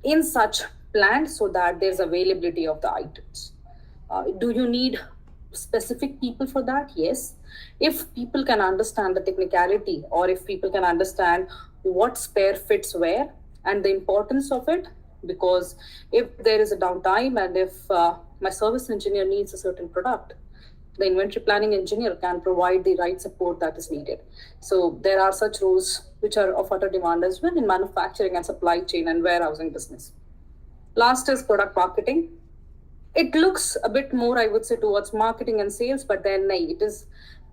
in such planned so that there's availability of the items. Do you need specific people for that? Yes. If people can understand the technicality or if people can understand what spare fits where and the importance of it, because if there is a downtime and if my service engineer needs a certain product, the inventory planning engineer can provide the right support that is needed. So there are such roles which are of utter demand as well in manufacturing and supply chain and warehousing business. Last is product marketing. It looks a bit more, I would say, towards marketing and sales, but then it is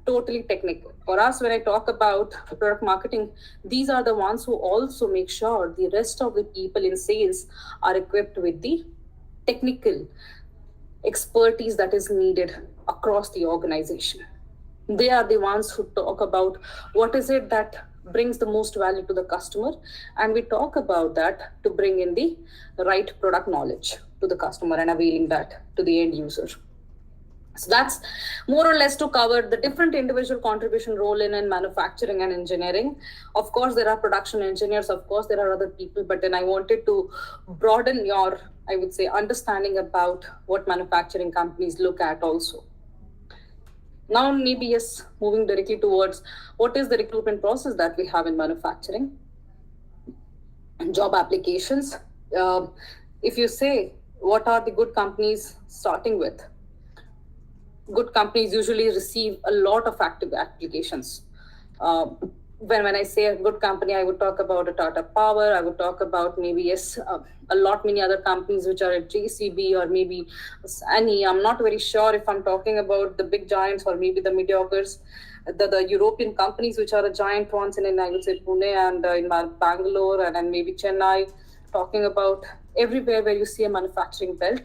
totally technical. For us, when I talk about product marketing, these are the ones who also make sure the rest of the people in sales are equipped with the technical expertise that is needed across the organization. They are the ones who talk about what is it that brings the most value to the customer, and we talk about that to bring in the right product knowledge to the customer and availing that to the end user. So that's more or less to cover the different individual contribution role in manufacturing and engineering. Of course, there are production engineers, of course, there are other people, but then I wanted to broaden your, I would say, understanding about what manufacturing companies look at also. Now, maybe yes, moving directly towards what is the recruitment process that we have in manufacturing. Job applications. If you say, what are the good companies starting with? Good companies usually receive a lot of active applications. when I say a good company, I would talk about a Tata Power. I would talk about maybe yes, a lot many other companies which are at JCB or maybe any. I'm not very sure if I'm talking about the big giants or maybe the mediocres, the European companies which are the giant ones in I would say Pune and in Bangalore and then maybe Chennai. Talking about everywhere where you see a manufacturing belt,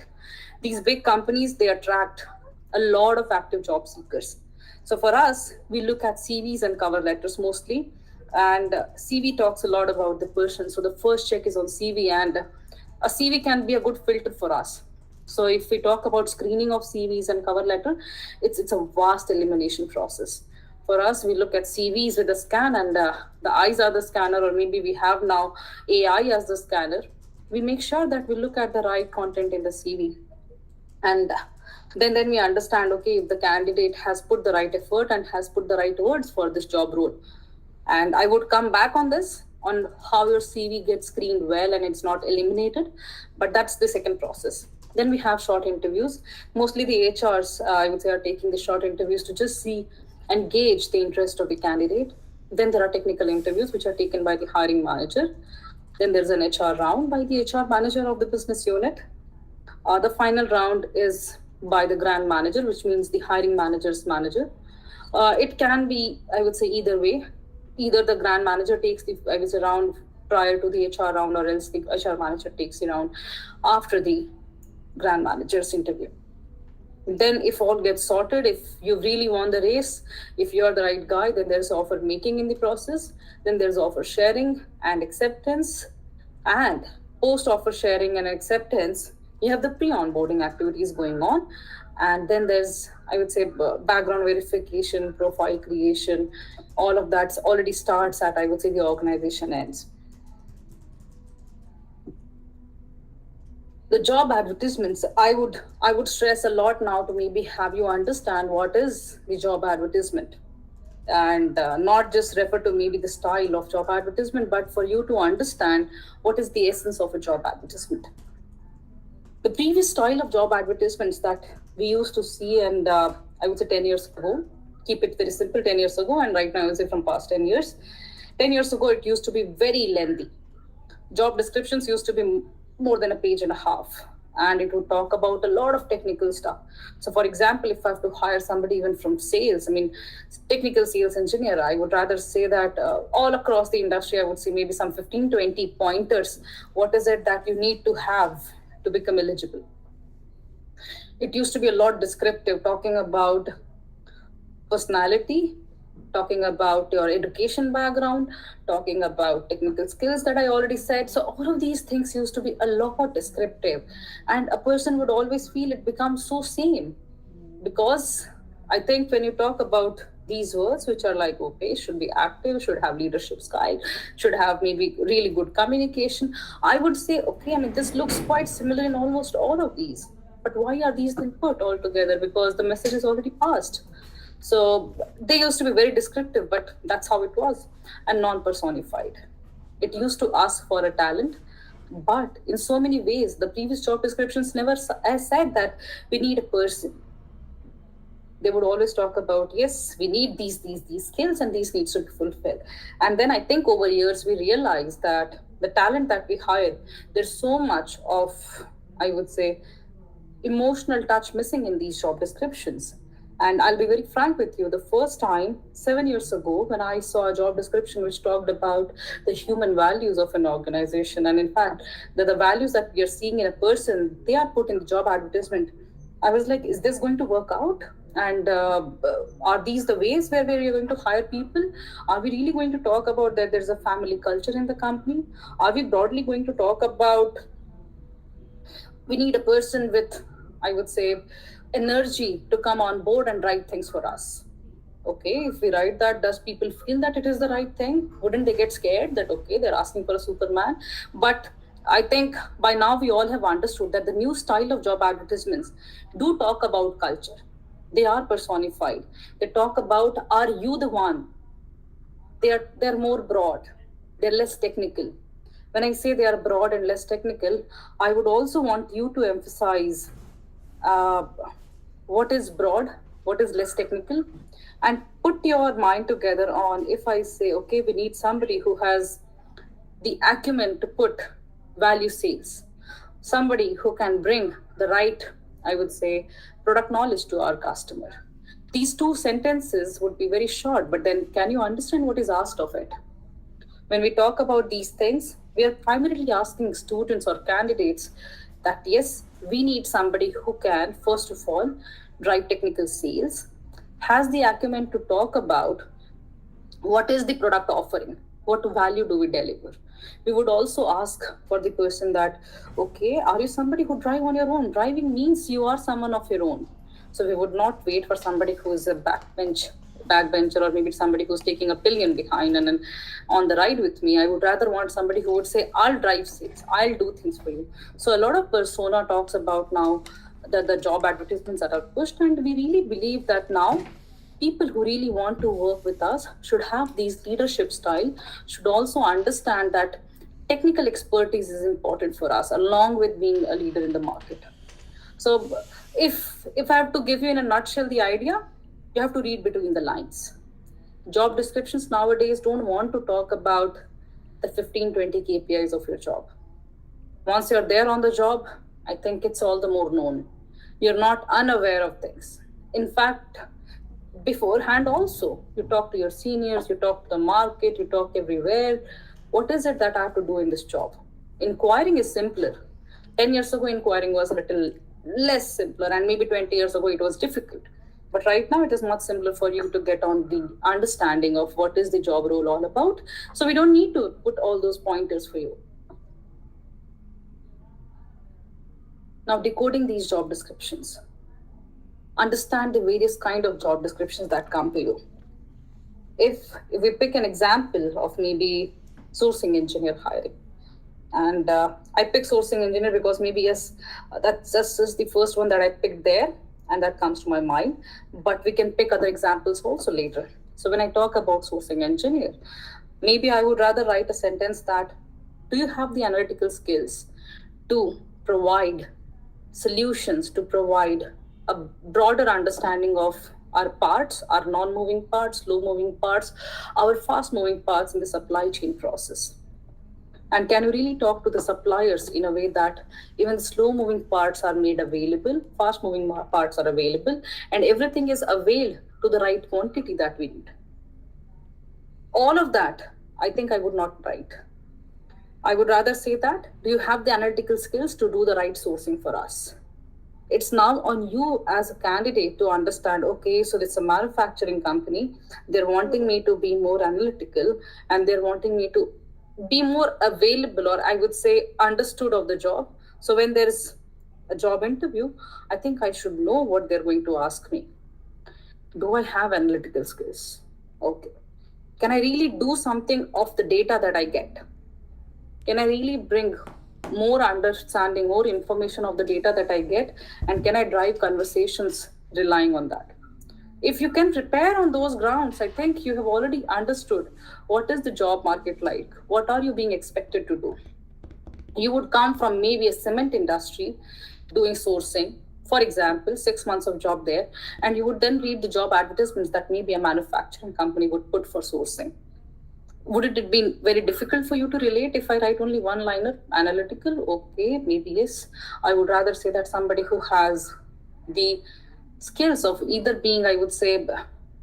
these big companies they attract a lot of active job seekers. So for us, we look at CVs and cover letters mostly, and CV talks a lot about the person. So the first check is on CV, and a CV can be a good filter for us. So if we talk about screening of CVs and cover letter, it's a vast elimination process. For us, we look at CVs with a scan, and the eyes are the scanner, or maybe we have now AI as the scanner. We make sure that we look at the right content in the CV, and then we understand, okay, if the candidate has put the right effort and has put the right words for this job role. And I would come back on this on how your CV gets screened well and it's not eliminated, but that's the second process. Then we have short interviews. Mostly the HRs, I would say, are taking the short interviews to just see and gauge the interest of the candidate. Then there are technical interviews which are taken by the hiring manager. Then there's an HR round by the HR manager of the business unit. The final round is by the grand manager, which means the hiring manager's manager. It can be, I would say, either way. Either the grand manager takes the, I would say, round prior to the HR round, or else the HR manager takes the round after the grand manager's interview. Then, if all gets sorted, if you really won the race, if you're the right guy, then there's offer making in the process. Then there's offer sharing and acceptance. And post offer sharing and acceptance, you have the pre-onboarding activities going on. And then there's, I would say, background verification, profile creation. All of that already starts at, I would say, the organization ends. The job advertisements, I would stress a lot now to maybe have you understand what is the job advertisement, and not just refer to maybe the style of job advertisement, but for you to understand what is the essence of a job advertisement. The previous style of job advertisements that we used to see, and I would say 10 years ago, keep it very simple, 10 years ago, and right now I would say from past 10 years. 10 years ago, it used to be very lengthy. Job descriptions used to be more than a page and a half, and it would talk about a lot of technical stuff. So for example, if I have to hire somebody even from sales, I mean, technical sales engineer, I would rather say that all across the industry, I would say maybe some 15, 20 pointers. What is it that you need to have to become eligible? It used to be a lot descriptive, talking about personality, talking about your education background, talking about technical skills that I already said. So all of these things used to be a lot descriptive, and a person would always feel it becomes so same. Because I think when you talk about these words, which are like, okay, should be active, should have leadership style, should have maybe really good communication, I would say, okay, I mean, this looks quite similar in almost all of these. But why are these then put all together? Because the message is already passed. So they used to be very descriptive, but that's how it was, and non-personified. It used to ask for a talent, but in so many ways, the previous job descriptions never said that we need a person. They would always talk about, yes, we need these skills, and these needs to be fulfilled. And then I think over years we realized that the talent that we hired, there's so much of, I would say, emotional touch missing in these job descriptions. And I'll be very frank with you, the first time, 7 years ago, when I saw a job description which talked about the human values of an organization, and in fact, the values that we are seeing in a person, they are put in the job advertisement, I was like, is this going to work out? And are these the ways where we're going to hire people? Are we really going to talk about that there's a family culture in the company? Are we broadly going to talk about we need a person with, I would say, energy to come on board and write things for us? Okay, if we write that, does people feel that it is the right thing? Wouldn't they get scared that, okay, they're asking for a Superman? But I think by now we all have understood that the new style of job advertisements do talk about culture. They are personified. They talk about, are you the one? They're more broad. They're less technical. When I say they are broad and less technical, I would also want you to emphasize what is broad, what is less technical, and put put your mind together on, if I say, okay, we need somebody who has the acumen to put value sales, somebody who can bring the right, I would say, product knowledge to our customer. These two sentences would be very short, but then can you understand what is asked of it? When we talk about these things, we are primarily asking students or candidates that yes, we need somebody who can, first of all, drive technical sales, has the acumen to talk about what is the product offering, what value do we deliver. We would also ask for the person that, okay, are you somebody who drive on your own? Driving means you are someone of your own. So we would not wait for somebody who is a backbencher, or maybe somebody who's taking a pillion behind and then on the ride with me. I would rather want somebody who would say, I'll drive sales, I'll do things for you. So a lot of persona talks about now the job advertisements that are pushed, and we really believe that now people who really want to work with us should have these leadership style, should also understand that technical expertise is important for us along with being a leader in the market. So if I have to give you in a nutshell the idea, you have to read between the lines. Job descriptions nowadays don't want to talk about the 15-20 KPIs of your job. Once you're there on the job, I think it's all the more known. You're not unaware of things. In fact, beforehand also, you talk to your seniors, you talk to the market, you talk everywhere. What is it that I have to do in this job? Inquiring is simpler. 10 years ago, inquiring was a little less simpler, and maybe 20 years ago, it was difficult. But right now, it is much simpler for you to get on the understanding of what is the job role all about. So we don't need to put all those pointers for you. Now, decoding these job descriptions. Understand the various kind of job descriptions that come to you. If we pick an example of maybe sourcing engineer hiring, and I pick sourcing engineer because maybe yes, that's just the first one that I picked there, and that comes to my mind. But we can pick other examples also later. So when I talk about sourcing engineer, maybe I would rather write a sentence that, do you have the analytical skills to provide solutions, to provide a broader understanding of our parts, our non-moving parts, slow-moving parts, our fast-moving parts in the supply chain process? And can you really talk to the suppliers in a way that even slow-moving parts are made available, fast-moving parts are available, and everything is availed to the right quantity that we need? All of that, I think I would not write. I would rather say that, do you have the analytical skills to do the right sourcing for us? It's now on you as a candidate to understand, okay, so it's a manufacturing company. They're wanting me to be more analytical, and they're wanting me to be more available, or I would say understood of the job. So when there's a job interview, I think I should know what they're going to ask me. Do I have analytical skills? Okay. Can I really do something of the data that I get? Can I really bring more understanding, more information of the data that I get? And can I drive conversations relying on that? If you can prepare on those grounds, I think you have already understood what is the job market like. What are you being expected to do? You would come from maybe a cement industry doing sourcing, for example, 6 months of job there, and you would then read the job advertisements that maybe a manufacturing company would put for sourcing. Would it have been very difficult for you to relate if I write only one liner, analytical? Okay, maybe yes. I would rather say that somebody who has the skills of either being, I would say,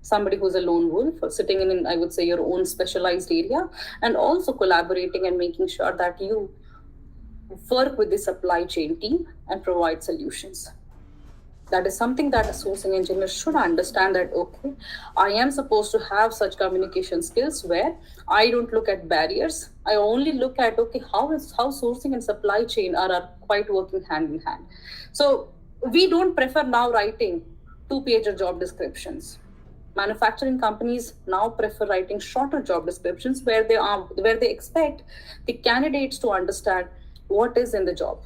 somebody who's a lone wolf, or sitting in, I would say, your own specialized area, and also collaborating and making sure that you work with the supply chain team and provide solutions. That is something that a sourcing engineer should understand, that, okay, I am supposed to have such communication skills where I don't look at barriers. I only look at, okay, how sourcing and supply chain are quite working hand in hand. So we don't prefer now writing 2-pager job descriptions. Manufacturing companies now prefer writing shorter job descriptions where they expect the candidates to understand what is in the job.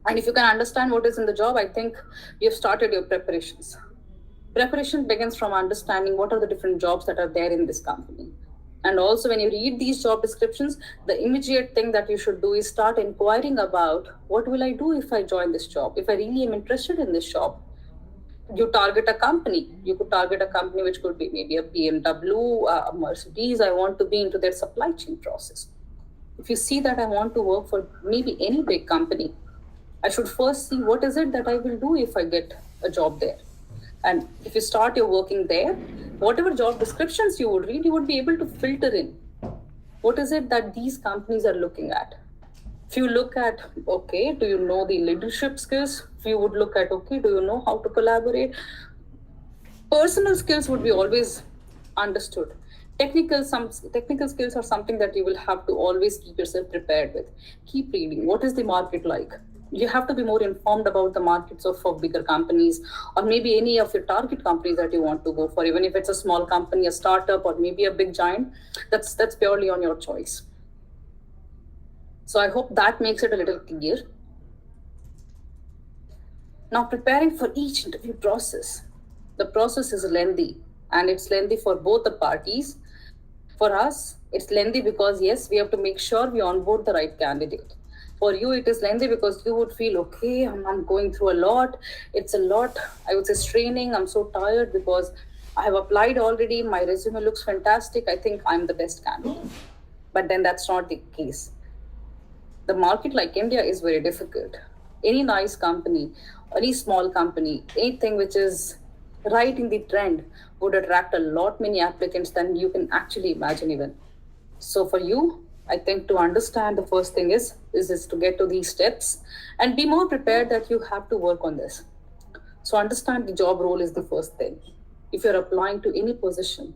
And if you can understand what is in the job, I think you've started your preparations. Preparation begins from understanding what are the different jobs that are there in this company. And also when you read these job descriptions, the immediate thing that you should do is start inquiring about, what will I do if I join this job? If I really am interested in this job, you target a company. You could target a company which could be maybe a BMW, a Mercedes. I want to be into their supply chain process. If you see that I want to work for maybe any big company, I should first see what is it that I will do if I get a job there. And if you start your working there, whatever job descriptions you would read, you would be able to filter in what is it that these companies are looking at. If you look at, okay, do you know the leadership skills? If you would look at, okay, do you know how to collaborate? Personal skills would be always understood. Technical skills are something that you will have to always keep yourself prepared with. Keep reading. What is the market like? You have to be more informed about the markets of bigger companies, or maybe any of your target companies that you want to go for, even if it's a small company, a startup, or maybe a big giant. That's purely on your choice. So I hope that makes it a little clear. Now, preparing for each interview process. The process is lengthy, and it's lengthy for both the parties. For us, it's lengthy because, yes, we have to make sure we onboard the right candidate. For you, it is lengthy because you would feel, okay, I'm going through a lot. It's a lot, I would say, straining. I'm so tired because I have applied already. My resume looks fantastic. I think I'm the best candidate. But then that's not the case. The market like India is very difficult. Any nice company, any small company, anything which is right in the trend would attract a lot many applicants than you can actually imagine even. So for you, I think to understand the first thing is to get to these steps and be more prepared that you have to work on this. So understand the job role is the first thing. If you're applying to any position,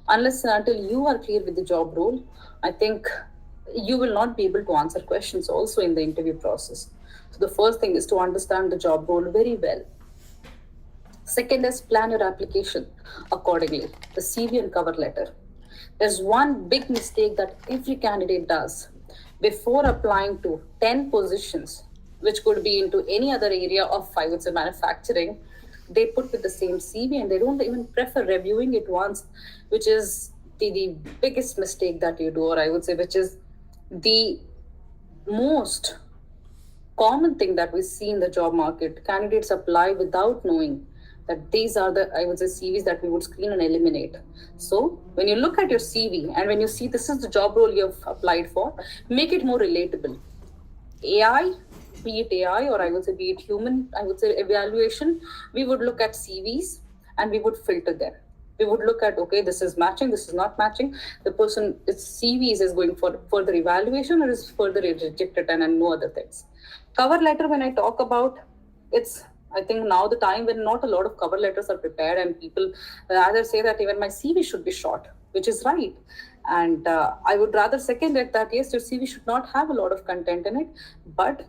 unless and until you are clear with the job role, I think you will not be able to answer questions also in the interview process. So the first thing is to understand the job role very well. Second is plan your application accordingly, the CV and cover letter. There's one big mistake that every candidate does before applying to 10 positions, which could be into any other area of, I would say, manufacturing. They put with the same CV and they don't even prefer reviewing it once, which is the biggest mistake that you do, or I would say, which is the most common thing that we see in the job market. Candidates apply without knowing that these are the, I would say, CVs that we would screen and eliminate. So when you look at your CV and when you see this is the job role you have applied for, make it more relatable. AI, be it AI or I would say be it human, I would say evaluation, we would look at CVs and we would filter them. We would look at, okay, this is matching, this is not matching. The person, its CVs is going for further evaluation or is further rejected and no other things. Cover letter, when I talk about, it's, I think now the time when not a lot of cover letters are prepared and people rather say that even my CV should be short, which is right. And I would rather second it that yes, your CV should not have a lot of content in it. But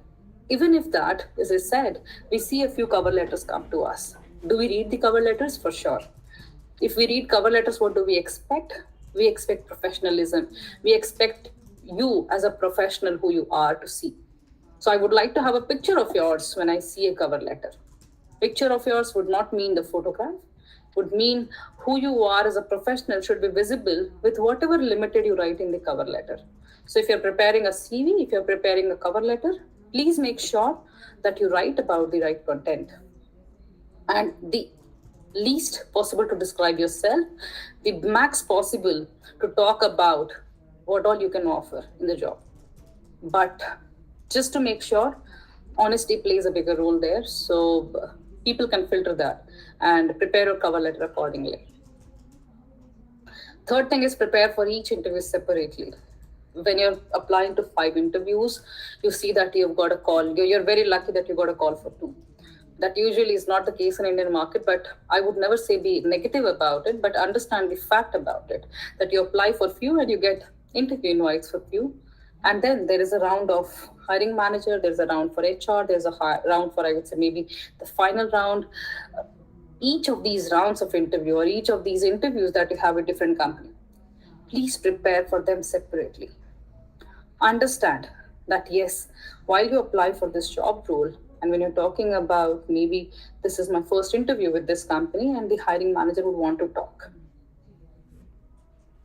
even if that, as I said, we see a few cover letters come to us. Do we read the cover letters? For sure. If we read cover letters, what do we expect? We expect professionalism. We expect you as a professional who you are to see. So I would like to have a picture of yours when I see a cover letter. Picture of yours would not mean the photograph, would mean who you are as a professional should be visible with whatever limited you write in the cover letter. So if you're preparing a CV, if you're preparing a cover letter, please make sure that you write about the right content. And the least possible to describe yourself, the max possible to talk about what all you can offer in the job. But just to make sure, honesty plays a bigger role there. So people can filter that and prepare your cover letter accordingly. Third thing is prepare for each interview separately. When you're applying to 5 interviews, you see that you've got a call. You're very lucky that you got a call for 2. That usually is not the case in Indian market, but I would never say be negative about it, but understand the fact about it, that you apply for few and you get interview invites for few. And then there is a round of hiring manager, there's a round for HR, there's a round for, I would say, maybe the final round. Each of these rounds of interview or each of these interviews that you have with different company, please prepare for them separately. Understand that yes, while you apply for this job role, and when you're talking about maybe this is my first interview with this company and the hiring manager would want to talk.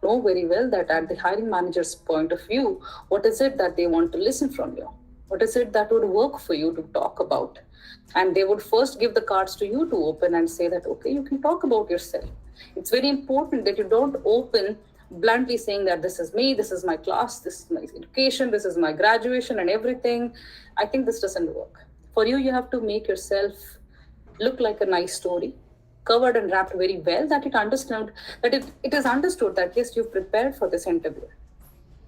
Know very well that at the hiring manager's point of view, what is it that they want to listen from you? What is it that would work for you to talk about? And they would first give the cards to you to open and say that, okay, you can talk about yourself. It's very important that you don't open bluntly saying that this is me, this is my class, this is my education, this is my graduation and everything. I think this doesn't work. For you, you have to make yourself look like a nice story, covered and wrapped very well, that it is understood that yes, you've prepared for this interview.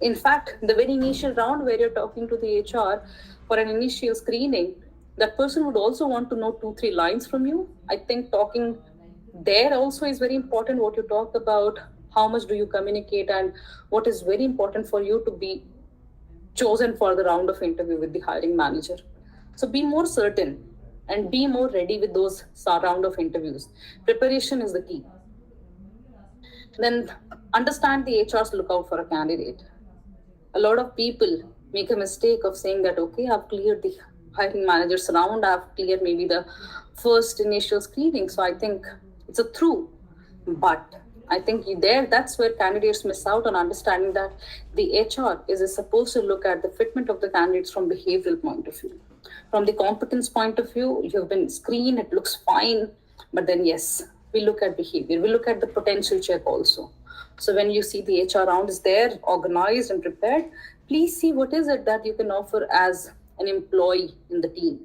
In fact, the very initial round where you're talking to the HR for an initial screening, that person would also want to know 2, 3 lines from you. I think talking there also is very important, what you talk about, how much do you communicate, and what is very important for you to be chosen for the round of interview with the hiring manager. So be more certain and be more ready with those round of interviews. Preparation is the key. Then understand the HR's lookout for a candidate. A lot of people make a mistake of saying that, okay, I've cleared the hiring manager's round, I've cleared maybe the first initial screening. So I think it's a through. But I think that's where candidates miss out on understanding that the HR is supposed to look at the fitment of the candidates from behavioral point of view. From the competence point of view, you've been screened, it looks fine. But then, yes, we look at behavior, we look at the potential check also. So when you see the HR round is there, organized and prepared, please see what is it that you can offer as an employee in the team.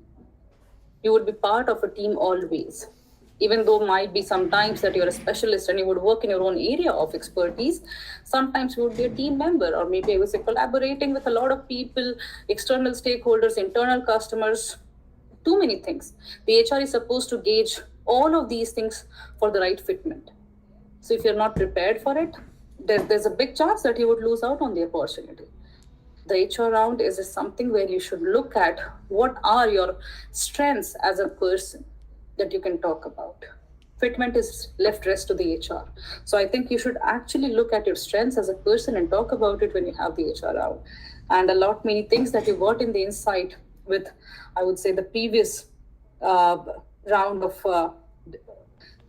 You would be part of a team always. Even though might be sometimes that you're a specialist and you would work in your own area of expertise, sometimes you would be a team member, or maybe I would say collaborating with a lot of people, external stakeholders, internal customers, too many things. The HR is supposed to gauge all of these things for the right fitment. So if you're not prepared for it, there's a big chance that you would lose out on the opportunity. The HR round is something where you should look at what are your strengths as a person that you can talk about. Fitment is left rest to the HR. So I think you should actually look at your strengths as a person and talk about it when you have the HR round. And a lot many things that you got in the insight with, I would say, the previous round of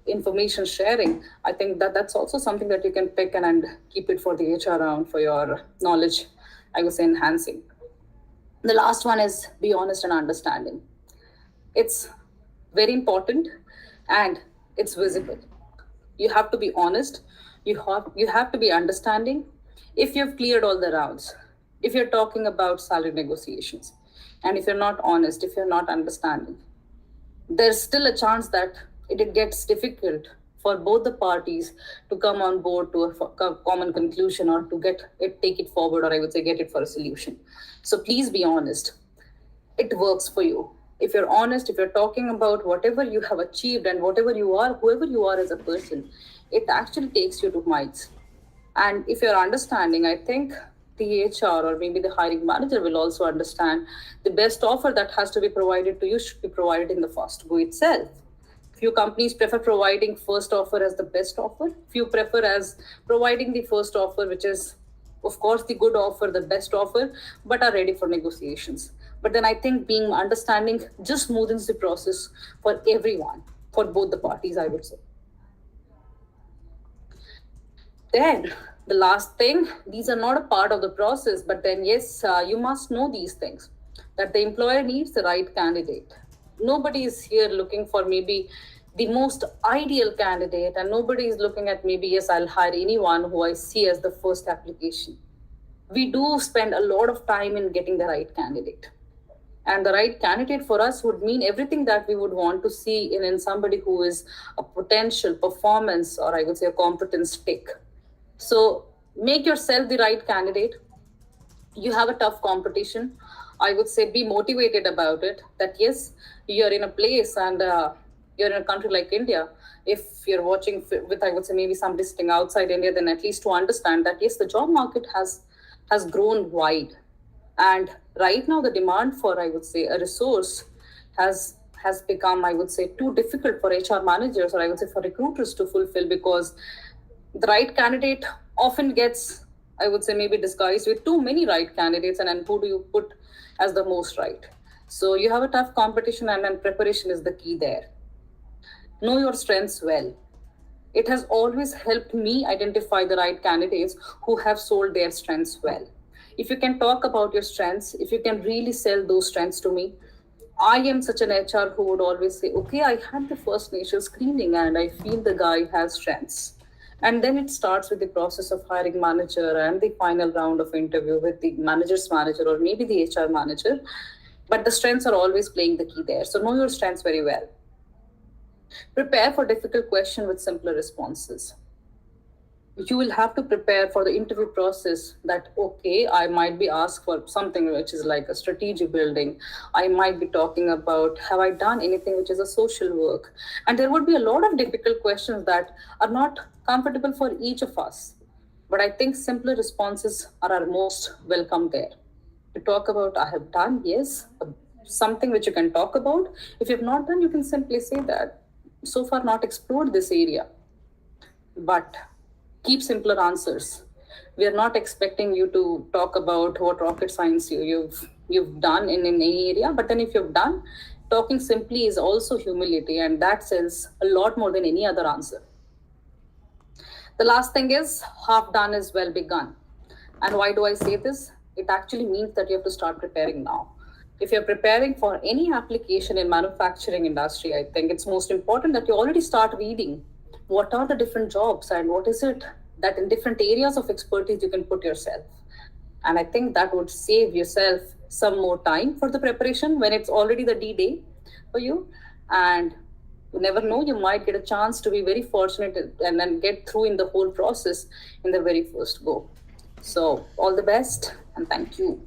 information sharing. I think that's also something that you can pick and keep it for the HR round for your knowledge, I would say, enhancing. The last one is be honest and understanding. It's very important and it's visible. You have to be honest. You have to be understanding. If you've cleared all the rounds, if you're talking about salary negotiations, and if you're not honest, if you're not understanding, there's still a chance that it gets difficult for both the parties to come on board to a common conclusion, or to take it forward, or I would say get it for a solution. So please be honest. It works for you. If you're honest, if you're talking about whatever you have achieved and whatever you are, whoever you are as a person, it actually takes you to heights. And if you're understanding, I think the HR or maybe the hiring manager will also understand the best offer that has to be provided to you should be provided in the first go itself. Few companies prefer providing first offer as the best offer. Few prefer as providing the first offer, which is, of course, the good offer, the best offer, but are ready for negotiations. But then I think being understanding just smoothens the process for everyone, for both the parties, I would say. Then the last thing, these are not a part of the process, but then yes, you must know these things, that the employer needs the right candidate. Nobody is here looking for maybe the most ideal candidate, and nobody is looking at maybe, yes, I'll hire anyone who I see as the first application. We do spend a lot of time in getting the right candidate. And the right candidate for us would mean everything that we would want to see in somebody who is a potential performance, or I would say a competence tick. So make yourself the right candidate. You have a tough competition. I would say be motivated about it, that yes, you're in a place and you're in a country like India. If you're watching with, I would say, maybe somebody sitting outside India, then at least to understand that yes, the job market has grown wide. And right now the demand for, I would say, a resource has become, I would say, too difficult for HR managers, or I would say for recruiters to fulfill, because the right candidate often gets, I would say, maybe disguised with too many right candidates, and then who do you put as the most right? So you have a tough competition, and then preparation is the key there. Know your strengths well. It has always helped me identify the right candidates who have sold their strengths well. If you can talk about your strengths, if you can really sell those strengths to me, I am such an HR who would always say, okay, I had the first initial screening and I feel the guy has strengths. And then it starts with the process of hiring manager and the final round of interview with the manager's manager or maybe the HR manager. But the strengths are always playing the key there. So know your strengths very well. Prepare for difficult questions with simpler responses. You will have to prepare for the interview process that, okay, I might be asked for something which is like a strategy building. I might be talking about, have I done anything which is a social work? And there would be a lot of difficult questions that are not comfortable for each of us. But I think simpler responses are our most welcome there. To talk about, I have done, yes, something which you can talk about. If you have not done, you can simply say that so far not explored this area. But keep simpler answers. We are not expecting you to talk about what rocket science you've done in any area, but then if you've done, talking simply is also humility, and that sells a lot more than any other answer. The last thing is half done is well begun. And why do I say this? It actually means that you have to start preparing now. If you're preparing for any application in manufacturing industry, I think it's most important that you already start reading what are the different jobs and what is it that in different areas of expertise you can put yourself. And I think that would save yourself some more time for the preparation when it's already the D-Day for you. And you never know, you might get a chance to be very fortunate and then get through in the whole process in the very first go. So all the best and thank you.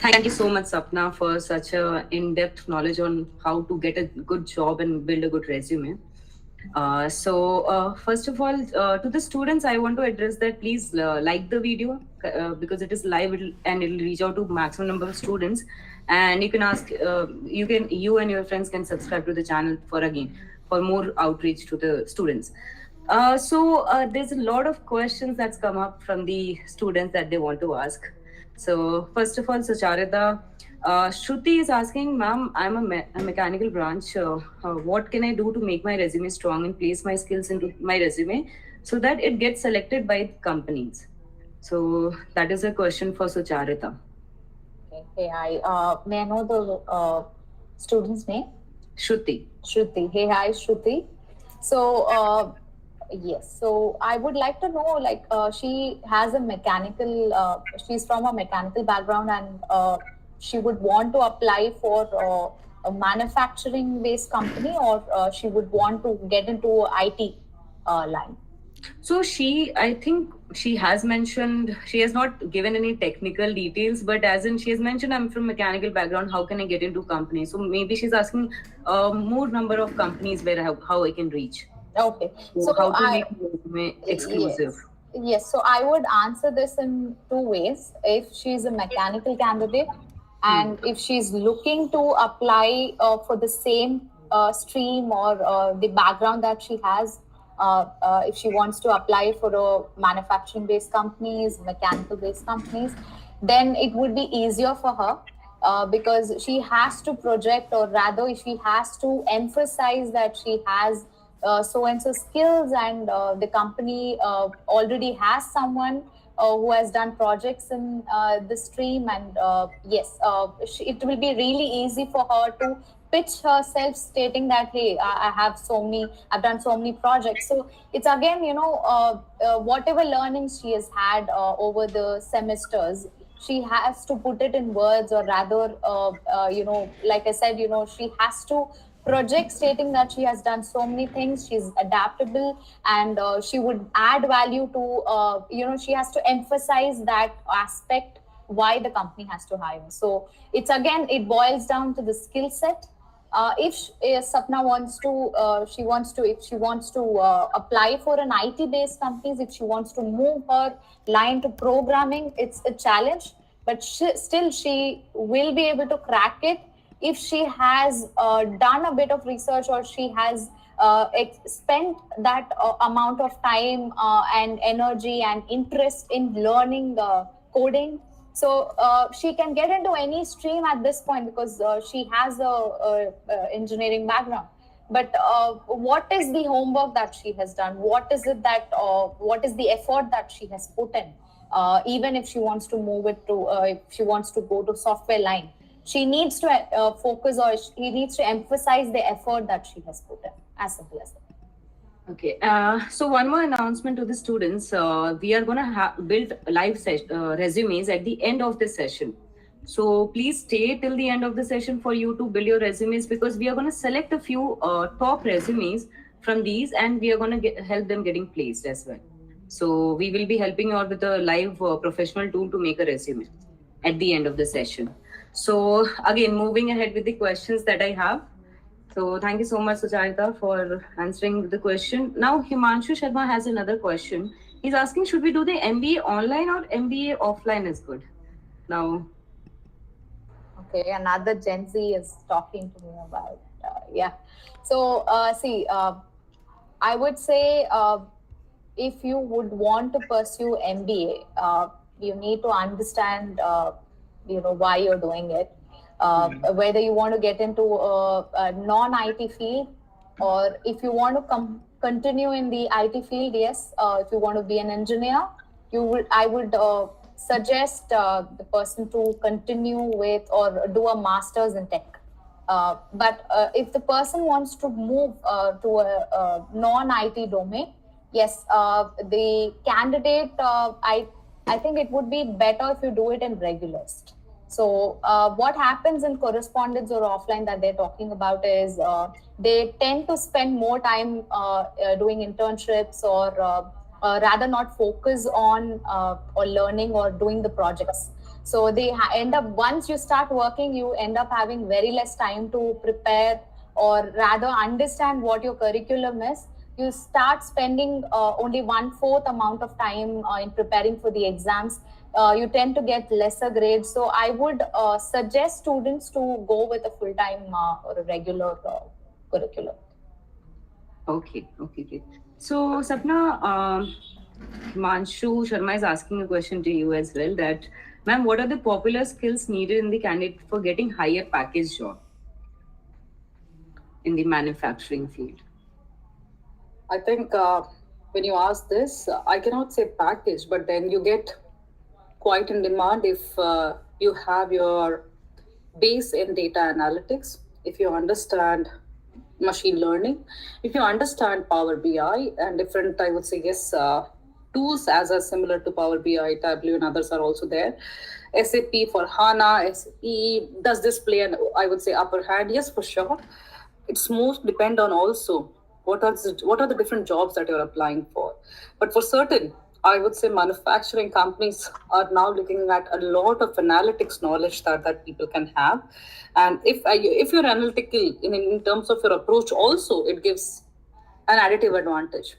Thank you so much, Sapna, for such a in-depth knowledge on how to get a good job and build a good resume. First of all, to the students, I want to address that please like the video because it is live and it'll reach out to maximum number of students. And you can ask, you and your friends can subscribe to the channel for more outreach to the students. There's a lot of questions that's come up from the students that they want to ask. So first of all, Sucharita, Shruti is asking, ma'am, I'm a mechanical branch. What can I do to make my resume strong and place my skills into my resume so that it gets selected by companies? So that is a question for Sucharita. Okay. Hey, may I know the student's name? Shruti. Shruti. Hey, hi, Shruti. So, yes. So I would like to know, like, she has a mechanical, she's from a mechanical background and she would want to apply for a manufacturing based company or she would want to get into IT line. So I think she has mentioned, she has not given any technical details, but as in she has mentioned, I'm from mechanical background, how can I get into companies? So maybe she's asking more number of companies where how I can reach. Okay. So how to make resume exclusive? Yes. So I would answer this in two ways. If she's a mechanical candidate and if she's looking to apply for the same stream or the background that she has, if she wants to apply for a manufacturing based companies, mechanical based companies, then it would be easier for her because she has to project, or rather she has to emphasize that she has so and so skills, and the company already has someone who has done projects in the stream, and yes, it will be really easy for her to pitch herself stating that, hey, I've done so many projects. So it's again, whatever learnings she has had over the semesters, she has to put it in words, or rather, like I said, she has to project stating that she has done so many things, she's adaptable, and she would add value to, she has to emphasize that aspect why the company has to hire. So it boils down to the skill set. If Sapna wants to apply for an IT-based companies, if she wants to move her line to programming, it's a challenge, but still she will be able to crack it if she has done a bit of research, or she has spent that amount of time and energy and interest in learning coding. So she can get into any stream at this point because she has a engineering background. But what is the homework that she has done? What is it that? What is the effort that she has put in? Even if she wants to move it to, if she wants to go to software line, she needs to focus, or he needs to emphasize the effort that she has put in. As simple as that. Okay. So one more announcement to the students. We are going to build live resumes at the end of this session. So please stay till the end of the session for you to build your resumes, because we are going to select a few top resumes from these, and we are going to help them getting placed as well. So we will be helping you out with a live professional tool to make a resume at the end of the session. So again, moving ahead with the questions that I have. So thank you so much, Sucharita, for answering the question. Now, Himanshu Sharma has another question. He's asking, should we do the MBA online or MBA offline is good? Now, okay, another Gen Z is talking to me about, yeah. So, I would say if you would want to pursue MBA, you need to understand, why you're doing it. Whether you want to get into a non-IT field, or if you want to continue in the IT field, yes. If you want to be an engineer, I would suggest the person to continue with or do a master's in tech. But if the person wants to move to a non-IT domain, yes, the candidate, I think it would be better if you do it in regulars. So what happens in correspondence or offline that they're talking about is they tend to spend more time doing internships, or rather not focus on or learning or doing the projects. So they end up, once you start working, you end up having very less time to prepare, or rather understand what your curriculum is. You start spending only 1/4 amount of time in preparing for the exams. You tend to get lesser grades. So I would suggest students to go with a full-time or a regular curriculum. okay, great. So Sapna, Himanshu Sharma is asking a question to you as well, that, ma'am, what are the popular skills needed in the candidate for getting higher package job in the manufacturing field? I think when you ask this, I cannot say package, but then you get quite in demand if you have your base in data analytics, if you understand machine learning, if you understand Power BI and different, I would say, yes, tools as are similar to Power BI, Tableau, and others are also there. SAP for HANA, SE, does this play an, I would say, upper hand? Yes, for sure. It's most depend on also what are the different jobs that you're applying for. But for certain, I would say manufacturing companies are now looking at a lot of analytics knowledge that people can have. And if you're analytical in terms of your approach also, it gives an additive advantage.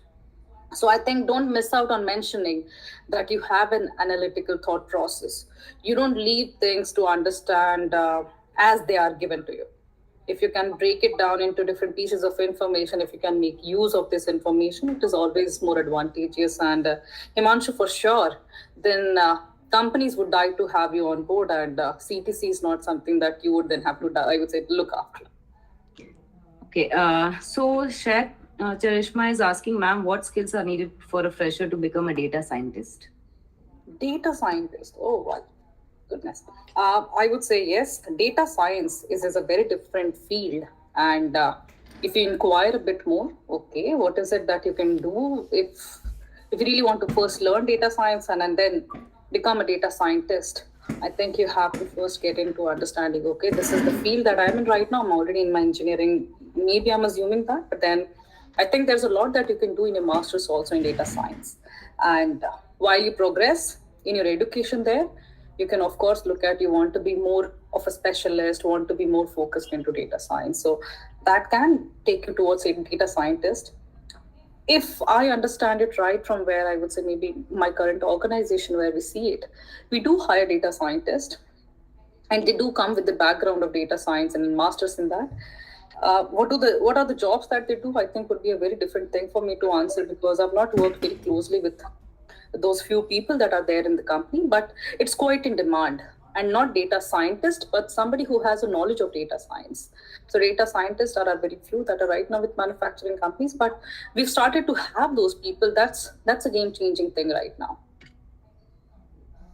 So I think don't miss out on mentioning that you have an analytical thought process. You don't leave things to understand as they are given to you. If you can break it down into different pieces of information, if you can make use of this information, it is always more advantageous. And Himanshu, for sure, then companies would like to have you on board, and CTC is not something that you would then have to, I would say, look after. Okay, so Shaq Charishma is asking, ma'am, what skills are needed for a fresher to become a data scientist? Data scientist, oh, wow. Goodness. I would say yes. Data science is a very different field. And if you inquire a bit more, okay, what is it that you can do if you really want to first learn data science and then become a data scientist? I think you have to first get into understanding, okay, this is the field that I'm in right now. I'm already in my engineering. Maybe I'm assuming that, but then I think there's a lot that you can do in your master's also in data science. And while you progress in your education there, you can, of course, look at, you want to be more of a specialist, want to be more focused into data science. So that can take you towards a data scientist. If I understand it right, from where I would say maybe my current organization where we see it, we do hire data scientists, and they do come with the background of data science and masters in that. What are the jobs that they do? I think would be a very different thing for me to answer, because I've not worked very closely with those few people that are there in the company, but it's quite in demand. And not data scientist, but somebody who has a knowledge of data science. So data scientists are very few that are right now with manufacturing companies, but we've started to have those people. That's a game-changing thing right now.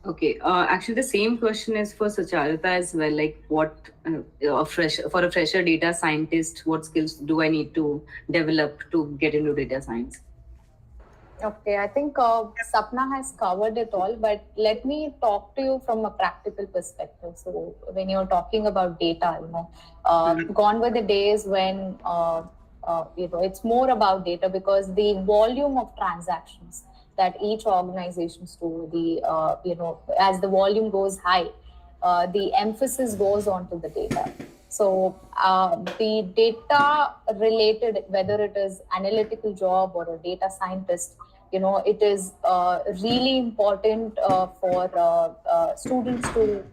Okay. Actually, the same question is for Sucharita as well. Like, what for a fresher data scientist, what skills do I need to develop to get into data science? Okay, I think Sapna has covered it all, but let me talk to you from a practical perspective. So, when you're talking about data, gone were the days when it's more about data, because the volume of transactions that each organizations do, as the volume goes high, the emphasis goes on to the data. So the data related, whether it is analytical job or a data scientist, it is really important for students to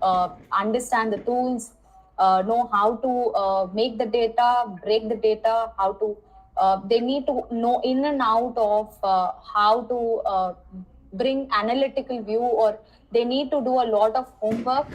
understand the tools, know how to make the data, break the data, how to they need to know in and out of how to bring analytical view, or they need to do a lot of homework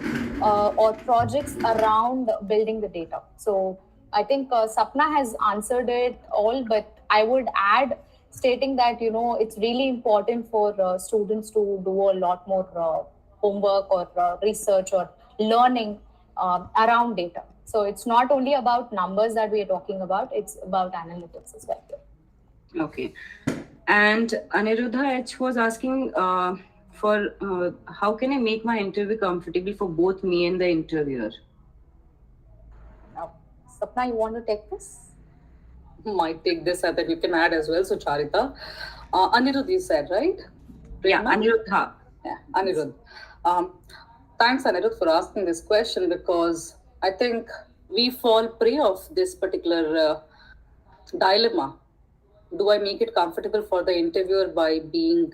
or projects around building the data. So I think Sapna has answered it all, but I would add stating that it's really important for students to do a lot more homework or research or learning around data. So it's not only about numbers that we are talking about; it's about analytics as well. Okay. And Aniruddha H was asking for how can I make my interview comfortable for both me and the interviewer? Now, Sapna, you want to take this? Might take this and then you can add as well. So Charita, Anirudh, you said, right? Yeah, Prerna? Aniruddha. Yeah, Anirudh. Thanks, Anirudh, for asking this question, because I think we fall prey of this particular dilemma. Do I make it comfortable for the interviewer by being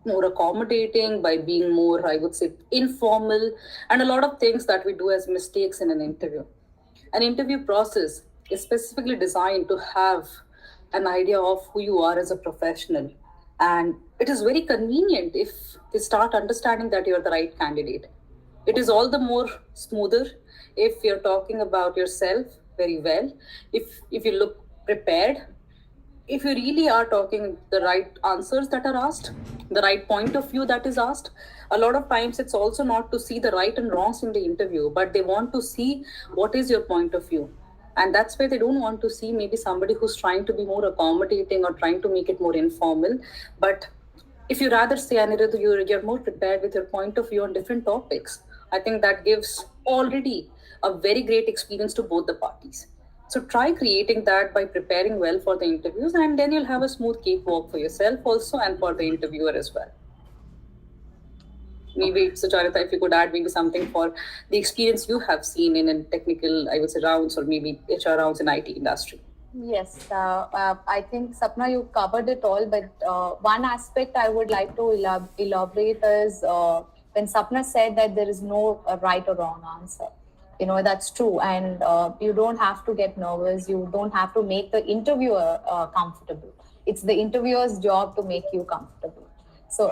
more accommodating, by being more, I would say, informal, and a lot of things that we do as mistakes in an interview? An interview process is specifically designed to have an idea of who you are as a professional. And it is very convenient if they start understanding that you're the right candidate. It is all the more smoother if you're talking about yourself very well, if you look prepared, if you really are talking the right answers that are asked, the right point of view that is asked. A lot of times it's also not to see the right and wrongs in the interview, but they want to see what is your point of view. And that's why they don't want to see maybe somebody who's trying to be more accommodating or trying to make it more informal. But if you rather say, Anirudh, you're more prepared with your point of view on different topics, I think that gives already a very great experience to both the parties. So try creating that by preparing well for the interviews, and then you'll have a smooth cakewalk for yourself also and for the interviewer as well. Maybe, Sucharita, if you could add maybe something for the experience you have seen in a technical, I would say, rounds or maybe HR rounds in IT industry. Yes, I think Sapna, you covered it all, but one aspect I would like to elaborate is when Sapna said that there is no right or wrong answer. That's true, and you don't have to get nervous. You don't have to make the interviewer comfortable. It's the interviewer's job to make you comfortable. So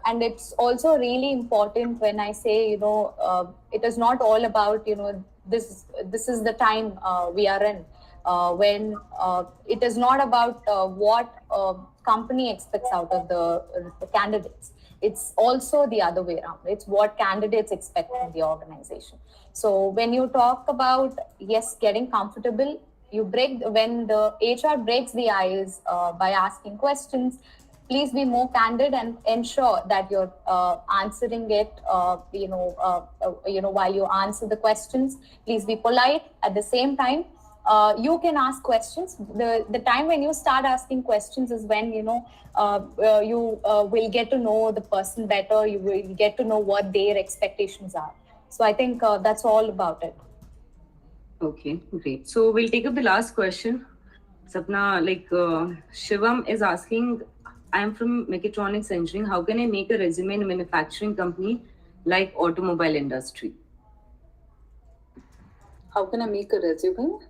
and it's also really important when I say it is not all about this is the time we are in. When it is not about what company expects out of the candidates. It's also the other way around. It's what candidates expect from the organization. So when you talk about, yes, getting comfortable, when the HR breaks the ice by asking questions, please be more candid and ensure that you're answering it while you answer the questions. Please be polite. At the same time, you can ask questions. The time when you start asking questions is when you will get to know the person better. You will get to know what their expectations are. So I think that's all about it. Okay, great. So we'll take up the last question. Sapna, Shivam is asking, I'm from mechatronics engineering. How can I make a resume in a manufacturing company like automobile industry? How can I make a resume?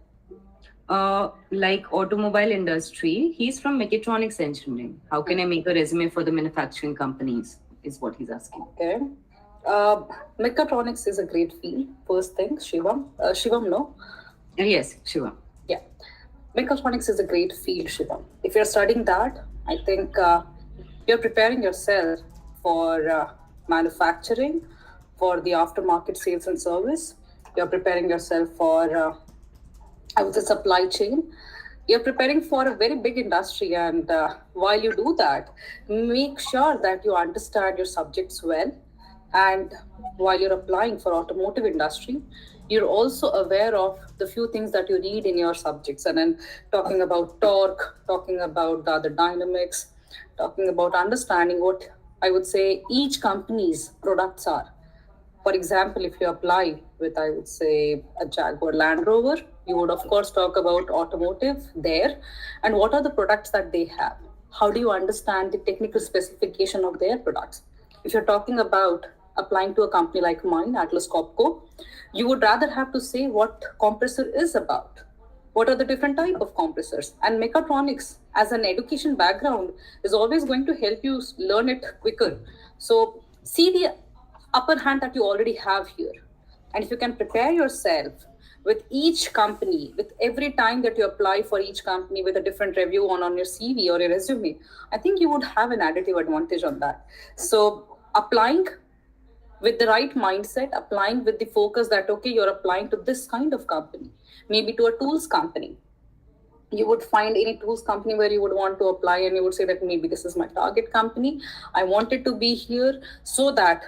Like automobile industry. He's from mechatronics engineering. How can I make a resume for the manufacturing companies is what he's asking. Okay. Mechatronics is a great field. First thing, Shivam. Shivam, no? Yes, Shivam. Yeah. Mechatronics is a great field, Shivam. If you're studying that, I think you're preparing yourself for manufacturing, for the aftermarket sales and service. You're preparing yourself for, I would say, supply chain. You're preparing for a very big industry, and while you do that, make sure that you understand your subjects well. And while you're applying for automotive industry, you're also aware of the few things that you read in your subjects, and then talking about torque, talking about the dynamics, talking about understanding what I would say each company's products are. For example, if you apply with, I would say, a Jaguar Land Rover, you would, of course, talk about automotive there and what are the products that they have. How do you understand the technical specification of their products? If you're talking about applying to a company like mine, Atlas Copco, you would rather have to say what compressor is about. What are the different type of compressors? And mechatronics, as an education background, is always going to help you learn it quicker. So see the upper hand that you already have here. And if you can prepare yourself with each company, with every time that you apply for each company with a different review on your CV or your resume, I think you would have an additive advantage on that. So applying with the right mindset, applying with the focus that, okay, you're applying to this kind of company, maybe to a tools company. You would find any tools company where you would want to apply and you would say that maybe this is my target company. I wanted to be here so that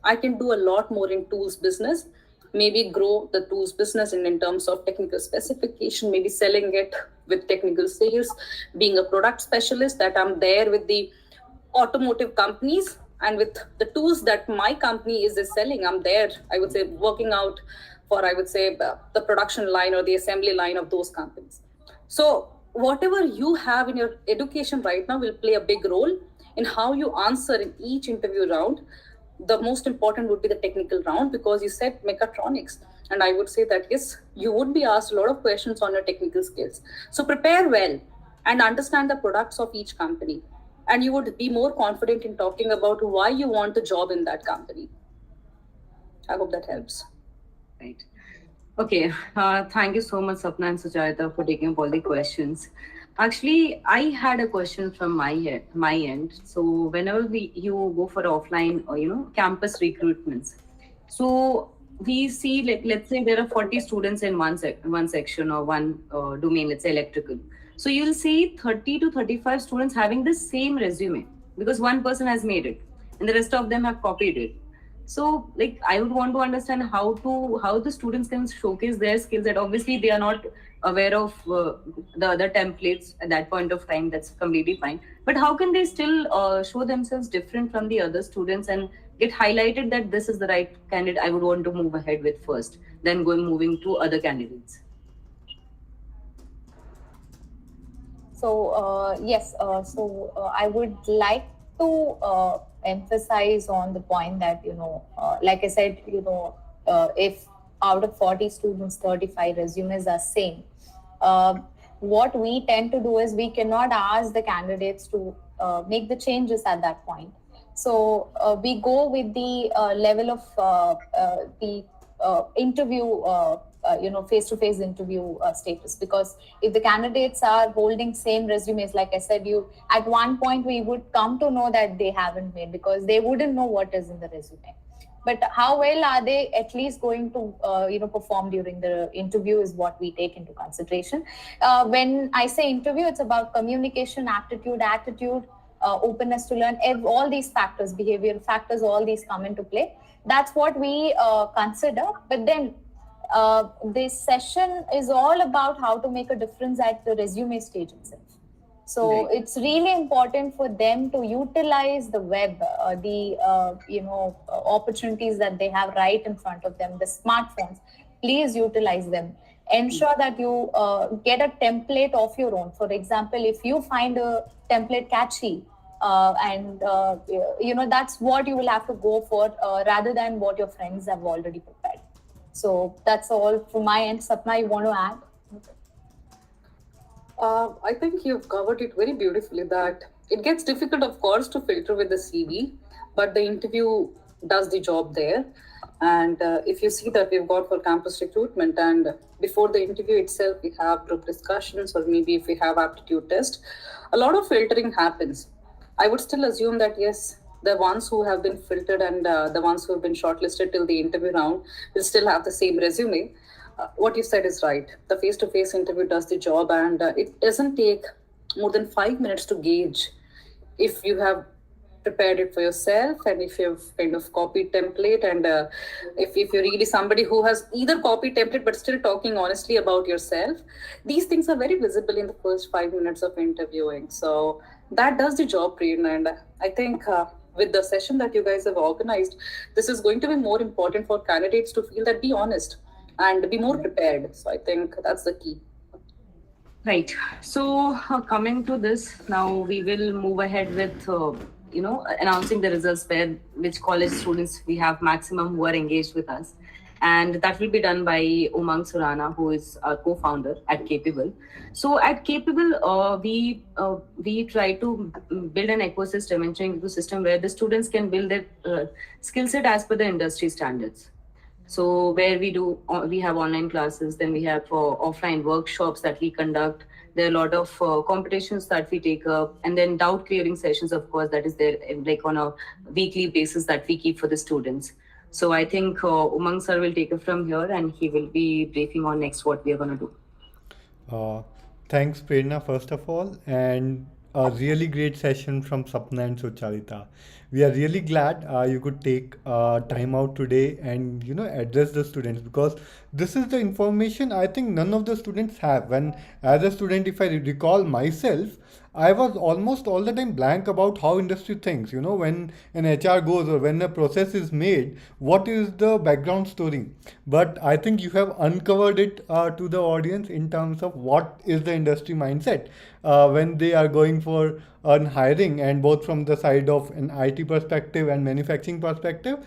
I can do a lot more in tools business, maybe grow the tools business in terms of technical specification, maybe selling it with technical sales, being a product specialist, that I'm there with the automotive companies and with the tools that my company is selling. I'm there, I would say, working out for, I would say, the production line or the assembly line of those companies. So whatever you have in your education right now will play a big role in how you answer in each interview round. The most important would be the technical round, because you said mechatronics. And I would say that, yes, you would be asked a lot of questions on your technical skills. So prepare well and understand the products of each company. And you would be more confident in talking about why you want the job in that company. I hope that helps. Right. Okay. Thank you so much, Sapna and Sucharita, for taking up all the questions. Actually, I had a question from my end. So whenever you go for offline or campus recruitments, so we see, like, let's say there are 40 students in one section or one domain, let's say electrical. So you'll see 30 to 35 students having the same resume because one person has made it and the rest of them have copied it. So, like, I would want to understand how the students can showcase their skills. That obviously they are not aware of the other templates at that point of time. That's completely fine. But how can they still show themselves different from the other students and get highlighted that this is the right candidate I would want to move ahead with first, then moving to other candidates? So yes, I would like to emphasize on the point that like I said, if out of 40 students, 35 resumes are same. What we tend to do is we cannot ask the candidates to make the changes at that point. So we go with the level of the interview. Face-to-face interview status, because if the candidates are holding same resumes, like I said, at one point we would come to know that they haven't made, because they wouldn't know what is in the resume. But how well are they at least going to perform during the interview is what we take into consideration. When I say interview, it's about communication, aptitude, attitude, openness to learn. All these factors, behavioral factors, all these come into play. That's what we consider. But then this session is all about how to make a difference at the resume stage itself. So right. It's really important for them to utilize the web, opportunities that they have right in front of them, the smartphones. Please utilize them. Ensure that you get a template of your own. For example, if you find a template catchy, that's what you will have to go for, rather than what your friends have already prepared. So that's all from my end. Sapna, you want to add? I think you've covered it very beautifully, that it gets difficult, of course, to filter with the CV, but the interview does the job there. And if you see that we've got for campus recruitment, and before the interview itself, we have group discussions, or maybe if we have aptitude test, a lot of filtering happens. I would still assume that, yes, the ones who have been filtered and the ones who have been shortlisted till the interview round will still have the same resume. What you said is right. The face to face interview does the job, and it doesn't take more than 5 minutes to gauge if you have prepared it for yourself and if you've kind of copied template and if you're really somebody who has either copied template but still talking honestly about yourself. These things are very visible in the first 5 minutes of interviewing, so that does the job, Prerna. And I think with the session that you guys have organized, this is going to be more important for candidates to feel that be honest and be more prepared. So I think that's the key. Right. So coming to this, now we will move ahead with announcing the results where which college students we have maximum who are engaged with us, and that will be done by Umang Surana, who is our co-founder at Capabl. So at Capabl, we try to build an ecosystem, engineering ecosystem where the students can build their skill set as per the industry standards. So where we have online classes, then we have offline workshops that we conduct. There are a lot of competitions that we take up, and then doubt clearing sessions, of course, that is there like on a weekly basis that we keep for the students. So I think Umang sir will take it from here, and he will be briefing on next what we are going to do. Thanks, Prerna, first of all, and a really great session from Sapna and Sucharita. We are really glad you could take time out today and address the students, because this is the information I think none of the students have. When as a student, if I recall myself, I was almost all the time blank about how industry thinks. When an HR goes or when a process is made, what is the background story? But I think you have uncovered it to the audience in terms of what is the industry mindset when they are going for an hiring, and both from the side of an IT perspective and manufacturing perspective.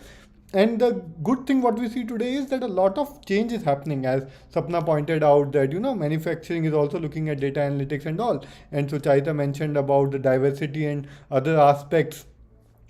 And the good thing what we see today is that a lot of change is happening, as Sapna pointed out that manufacturing is also looking at data analytics and all, and Suchaita mentioned about the diversity and other aspects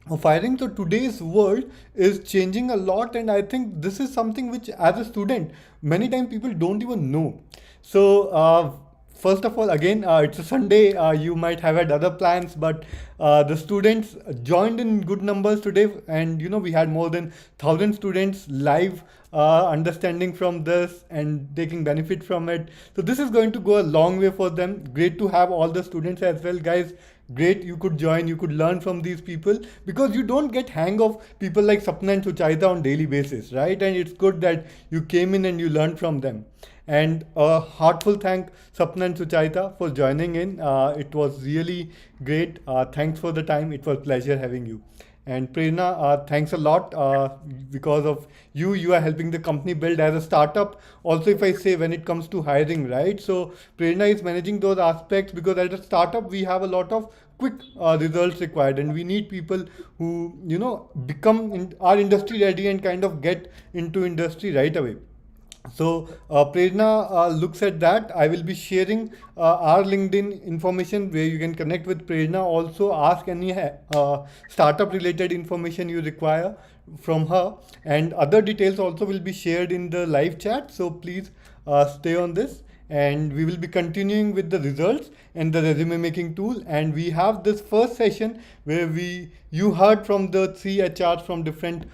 of hiring. So today's world is changing a lot, and I think this is something which as a student many times people don't even know. So first of all, again, it's a Sunday. You might have had other plans, but the students joined in good numbers today, and we had more than 1,000 students live understanding from this and taking benefit from it. So this is going to go a long way for them. Great to have all the students as well, guys. Great, you could join, you could learn from these people, because you don't get hang of people like Sapna and Suchaita on daily basis, right? And it's good that you came in and you learned from them. And a heartful thank Sapna and Suchaita for joining in. It was really great. Thanks for the time. It was pleasure having you. And Prerna, thanks a lot, because of you are helping the company build as a startup. Also, if I say when it comes to hiring, right? So Prerna is managing those aspects, because as a startup we have a lot of quick results required, and we need people who become are industry ready and kind of get into industry right away. So Prerna looks at that. I will be sharing our LinkedIn information where you can connect with Prerna. Also ask any startup related information you require from her, and other details also will be shared in the live chat. So please stay on this, and we will be continuing with the results and the resume making tool. And we have this first session where you heard from the 3 HRs from different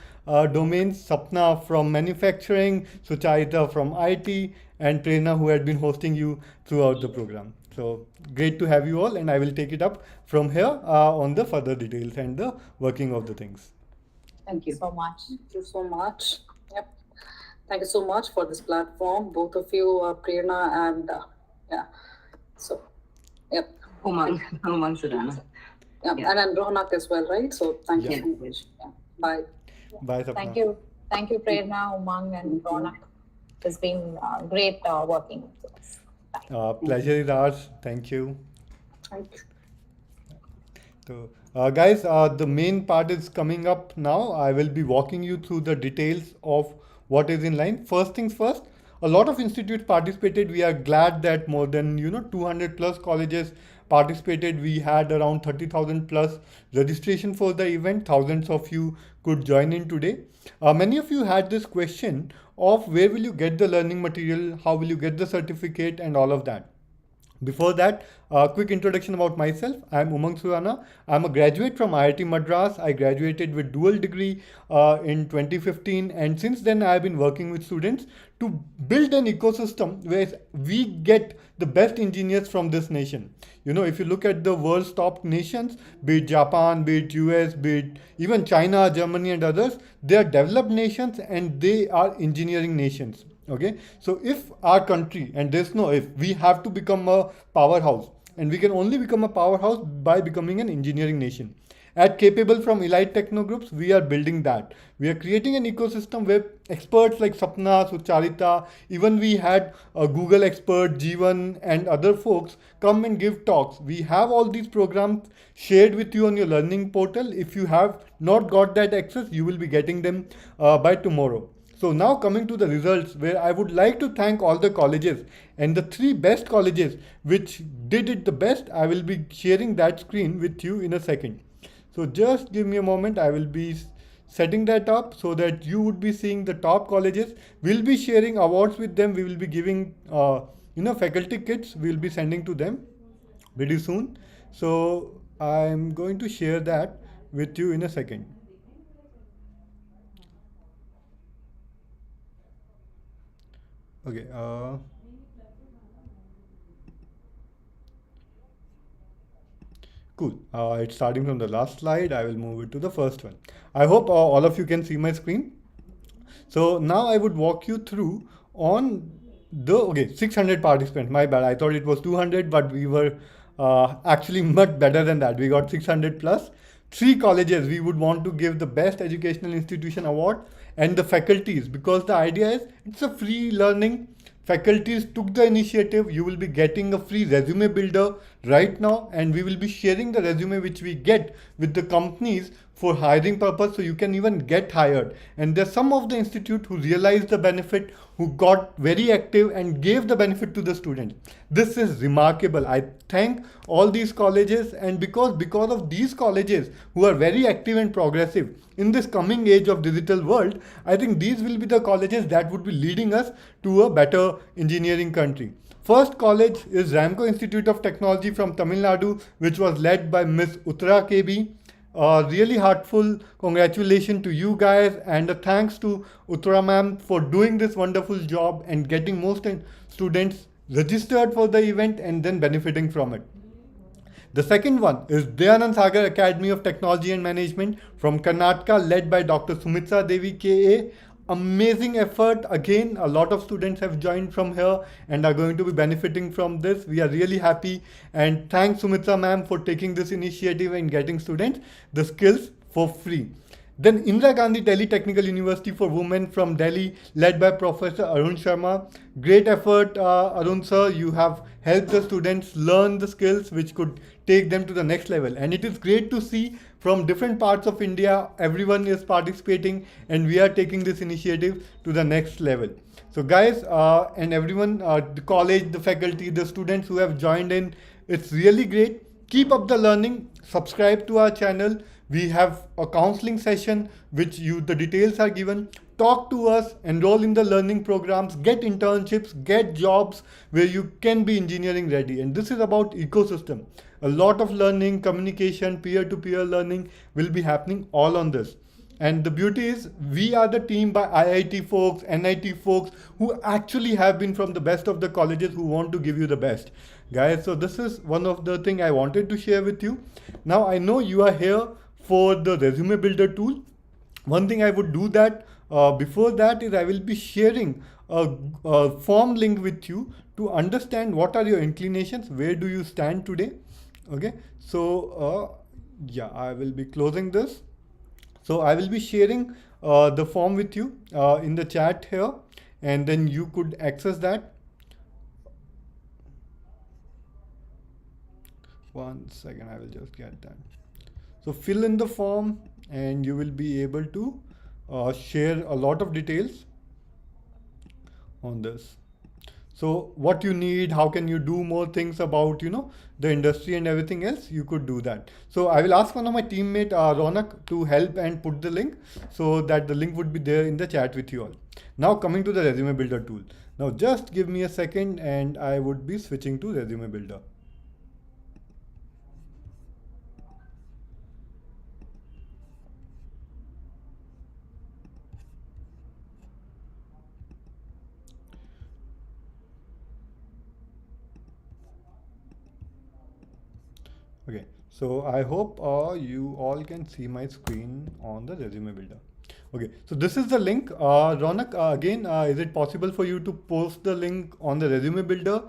domains: Sapna from manufacturing, Suchaita from IT, and Prerna, who had been hosting you throughout the program. So great to have you all, and I will take it up from here on the further details and the working of the things. Thank you so much. Thank you so much. Yep. Thank you so much for this platform, both of you, Prerna and yeah. So, yep. Umang Surana. Yep. Yeah. And Ronak as well, right? So thank Yeah. you so much. Yeah. Bye. Bye, Sapna. Thank you. Thank you, Prerna, Umang, and Ronak. It's been great working with us. Pleasure is ours. Thank you. Thank you. So, guys, the main part is coming up now. I will be walking you through the details of what is in line. First things first, a lot of institutes participated. We are glad that more than 200 plus colleges participated. We had around 30,000 plus registration for the event. Thousands of you could join in today. Many of you had this question of where will you get the learning material, how will you get the certificate, and all of that. Before that, a quick introduction about myself. I'm Umang Surana. I'm a graduate from IIT Madras. I graduated with dual degree in 2015, and since then I've been working with students to build an ecosystem where we get the best engineers from this nation. You know, if you look at the world's top nations, be it Japan, be it US, be it even China, Germany, and others, they are developed nations and they are engineering nations. Okay, so if our country, and there's no if, we have to become a powerhouse, and we can only become a powerhouse by becoming an engineering nation. At Capable from Elite Techno Groups, we are building that. We are creating an ecosystem where experts like Sapna, Sucharita, even we had a Google expert, Jeevan, and other folks come and give talks. We have all these programs shared with you on your learning portal. If you have not got that access, you will be getting them by tomorrow. So now coming to the results, where I would like to thank all the colleges and the three best colleges which did it the best. I will be sharing that screen with you in a second. So just give me a moment. I will be setting that up so that you would be seeing the top colleges. We'll be sharing awards with them. We will be giving faculty kits. We'll be sending to them pretty soon. So I'm going to share that with you in a second. Okay. Cool. It's starting from the last slide. I will move it to the first one. I hope all of you can see my screen. So now I would walk you through on the, okay, 600 participants. My bad. I thought it was 200, but we were actually much better than that. We got 600 plus. Three colleges we would want to give the best educational institution award, and the faculties, because the idea is it's a free learning. Faculties took the initiative. You will be getting a free resume builder right now, and we will be sharing the resume which we get with the companies for hiring purpose, so you can even get hired. And there's some of the institute who realized the benefit, who got very active and gave the benefit to the students. This is remarkable. I thank all these colleges, and because of these colleges who are very active and progressive in this coming age of digital world, I think these will be the colleges that would be leading us to a better engineering country. First college is Ramco Institute of Technology from Tamil Nadu, which was led by Miss Uttara KB. Really heartful congratulations to you guys, and a thanks to Uttara ma'am for doing this wonderful job and getting most students registered for the event and then benefiting from it. The second one is Dayanand Sagar Academy of Technology and Management from Karnataka, led by Dr. Sumitsa Devi KA. Amazing effort. Again, a lot of students have joined from here and are going to be benefiting from this. We are really happy, and thanks Sumitsa ma'am for taking this initiative and getting students the skills for free. Then Indira Gandhi Delhi Technical University for Women from Delhi, led by Professor Arun Sharma. Great effort, Arun sir. You have helped the students learn the skills which could take them to the next level. And it is great to see from different parts of India, everyone is participating, and we are taking this initiative to the next level. So guys, and everyone, the college, the faculty, the students who have joined in, it's really great. Keep up the learning. Subscribe to our channel. We have a counseling session which the details are given. Talk to us, enroll in the learning programs, get internships, get jobs where you can be engineering ready. And this is about ecosystem. A lot of learning, communication, peer-to-peer learning will be happening all on this. And the beauty is we are the team by IIT folks, NIT folks who actually have been from the best of the colleges who want to give you the best. Guys, so this is one of the thing I wanted to share with you. Now I know you are here for the resume builder tool. One thing I would do that before that is I will be sharing a form link with you to understand what are your inclinations, where do you stand today. Okay, so yeah, I will be closing this. So I will be sharing the form with you in the chat here, and then you could access that. One second, I will just get that. So fill in the form and you will be able to share a lot of details on this. So what you need, how can you do more things about, the industry and everything else, you could do that. So I will ask one of my teammate, Ronak, to help and put the link so that the link would be there in the chat with you all. Now coming to the resume builder tool. Now just give me a second and I would be switching to resume builder. Okay, so I hope you all can see my screen on the resume builder. Okay, so this is the link. Ronak, again, is it possible for you to post the link on the resume builder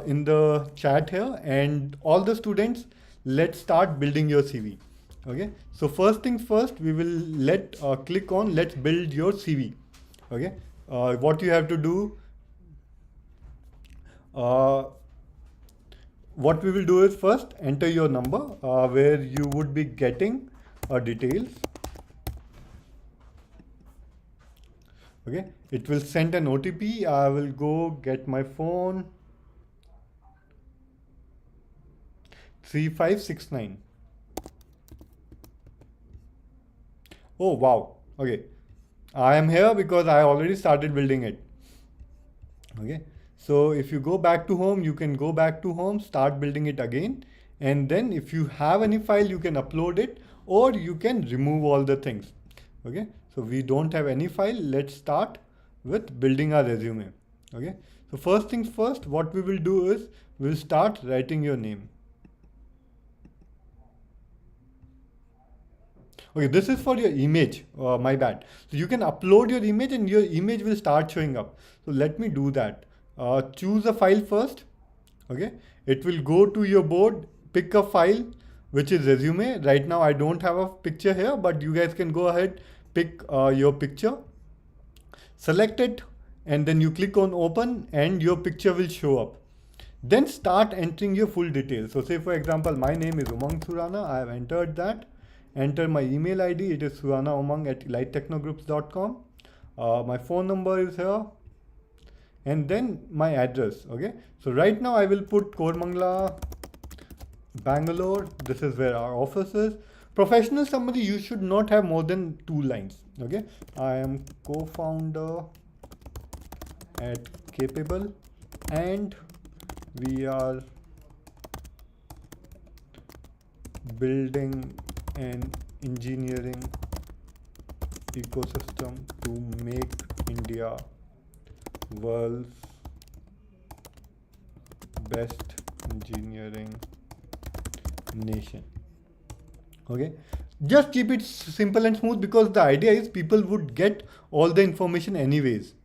in the chat here? And all the students, let's start building your CV. Okay, so first things first, we will click on let's build your CV. Okay, what you have to do. Uh, what we will do is first enter your number where you would be getting details. Okay, it will send an OTP. I will go get my phone. 3569. Oh wow. Okay, I am here because I already started building it. Okay, so if you go back to home, you can go back to home, start building it again, and then if you have any file, you can upload it or you can remove all the things. Okay, so we don't have any file. Let's start with building our resume. Okay, so first things first, what we will do is we'll start writing your name. Okay, this is for your image. My bad. So you can upload your image and your image will start showing up. So let me do that. Choose a file first. Okay, it will go to your board, pick a file which is resume. Right now I don't have a picture here, but you guys can go ahead, pick your picture, select it, and then you click on open and your picture will show up. Then start entering your full details. So say for example, my name is Umang Surana. I have entered that. Enter my email ID. It is suranaumang@elitechnogroups.com. My phone number is here. And then my address. Okay. So right now I will put Kormangla, Bangalore. This is where our office is. Professional summary, you should not have more than 2 lines. Okay. I am co-founder at Capabl and we are building an engineering ecosystem to make India world's best engineering nation. Okay, just keep it simple and smooth because the idea is people would get all the information anyways.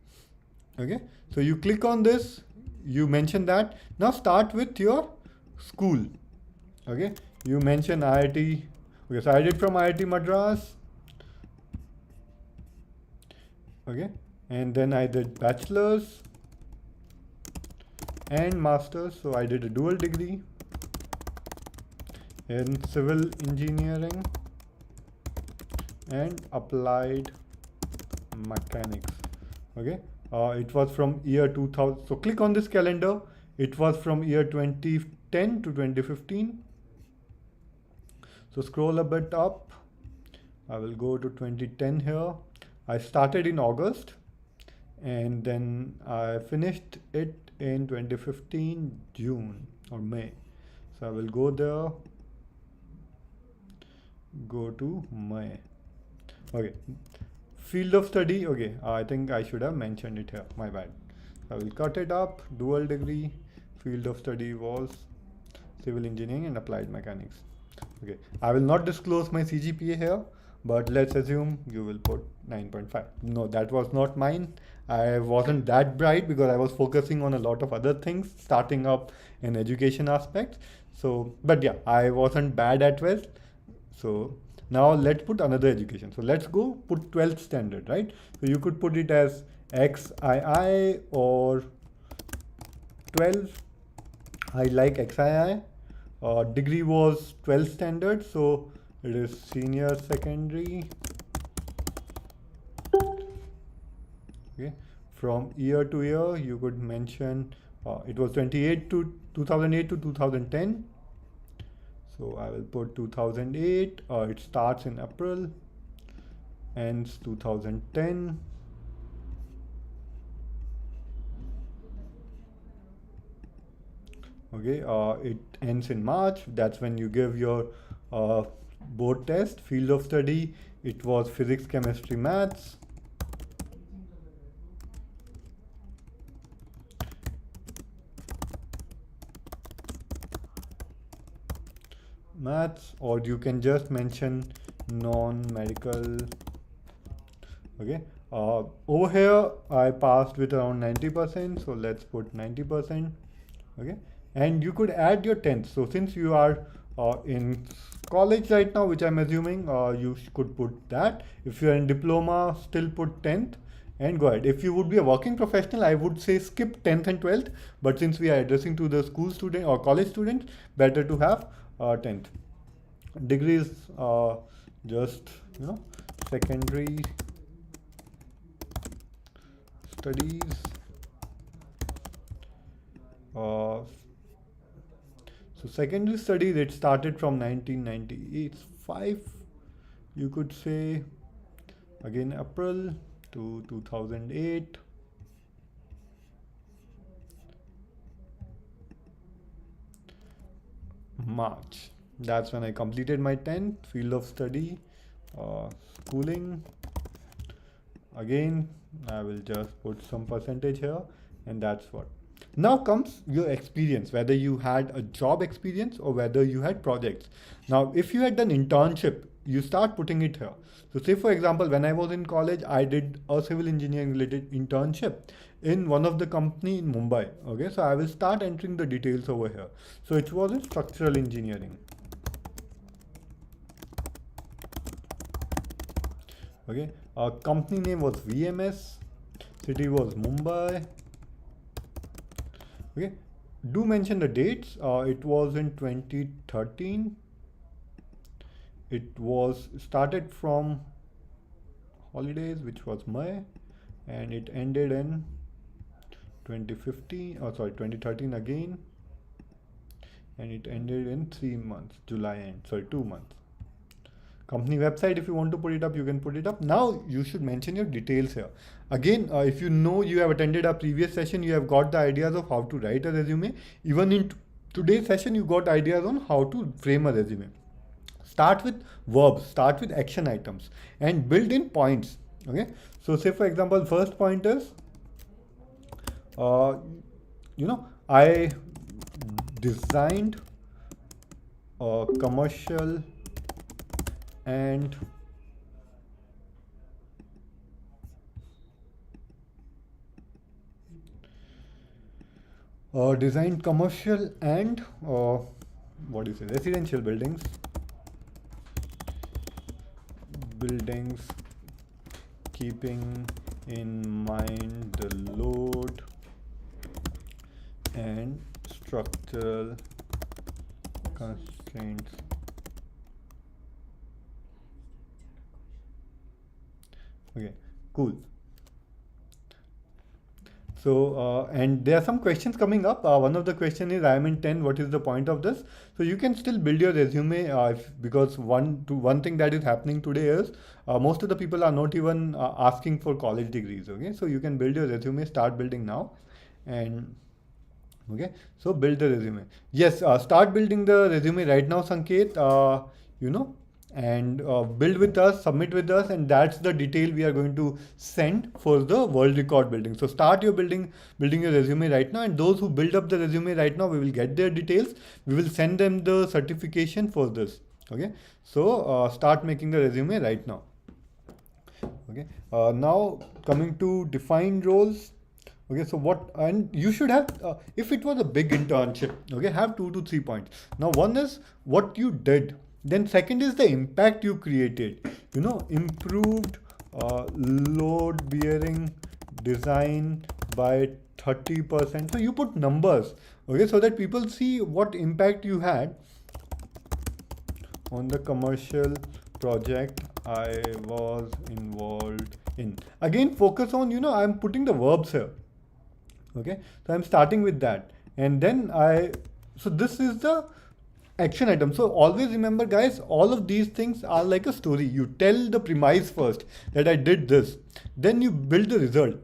Okay, so you click on this, you mention that. Now start with your school. Okay, you mention IIT. Okay, so I did from IIT Madras. Okay, and then I did bachelor's and master's. So I did a dual degree in civil engineering and applied mechanics. Okay, it was from year 2000. So click on this calendar. It was from year 2010 to 2015. So scroll a bit up. I will go to 2010 here. I started in August and then I finished it in 2015 June or May. So I will go there, go to May. Okay, field of study. Okay, I think I should have mentioned it here, my bad. I will cut it up. Dual degree, field of study was civil engineering and applied mechanics. Okay, I will not disclose my CGPA here, but let's assume you will put 9.5. No, that was not mine. I wasn't that bright because I was focusing on a lot of other things, starting up in education aspects. So, but yeah, I wasn't bad at West. So now let's put another education. So let's go put 12th standard, right? So you could put it as XII or 12. I like XII. Degree was 12th standard, so it is senior secondary. Okay, from year to year you could mention it was 28 to 2008 to 2010. So I will put 2008. It starts in April, ends 2010. Okay, it ends in March. That's when you give your uh, board test. Field of study, it was physics, chemistry, maths. Maths, or you can just mention non-medical. Okay, over here I passed with around 90%, so let's put 90%. Okay, and you could add your 10th. So since you are in college right now, which I'm assuming, could put that. If you are in diploma, still put 10th and go ahead. If you would be a working professional, I would say skip 10th and 12th, but since we are addressing to the school student or college students, better to have 10th. Degrees, just, secondary studies. Uh, so secondary studies, it started from 1995, you could say, again April to 2008. March. That's when I completed my 10th field of study, schooling. Again, I will just put some percentage here, and that's what. Now comes your experience, whether you had a job experience or whether you had projects. Now, if you had done internship, you start putting it here. So, say for example, when I was in college, I did a civil engineering related internship in one of the company in Mumbai. Okay, so I will start entering the details over here. So it was in structural engineering. Okay, company name was VMS, city was Mumbai. Okay, do mention the dates. It was in 2013. It was started from holidays, which was May, and it ended in 2015. Oh, sorry, 2013 again, and it ended in 3 months, July end. Sorry, 2 months. Company website, if you want to put it up, you can put it up. Now you should mention your details here. Again, if you know you have attended our previous session, you have got the ideas of how to write a resume. Even in today's session, you got ideas on how to frame a resume. Start with verbs, start with action items, and build in points. Okay, so say for example, first point is, I designed a commercial and designed commercial and residential buildings keeping in mind the load and structural constraints. Okay, cool. So, and there are some questions coming up. One of the question is, I am in 10, what is the point of this? So you can still build your resume because one thing that is happening today is most of the people are not even asking for college degrees. Okay, so you can build your resume, start building now. And okay, so build the resume. Yes, start building the resume right now, Sanket. And build with us, submit with us, and that's the detail we are going to send for the world record building. So start your building your resume right now, and those who build up the resume right now, we will get their details. We will send them the certification for this. Okay, so start making the resume right now. Okay, now coming to defined roles. Okay, so what, and you should have, if it was a big internship, okay, have 2 to 3 points. Now, one is what you did. Then second is the impact you created. Improved load bearing design by 30%. So you put numbers, okay, so that people see what impact you had on the commercial project I was involved in. Again, focus on, I'm putting the verbs here. Okay, so I'm starting with that, and then so this is the action item. So always remember, guys, all of these things are like a story. You tell the premise first that I did this, then you build the result.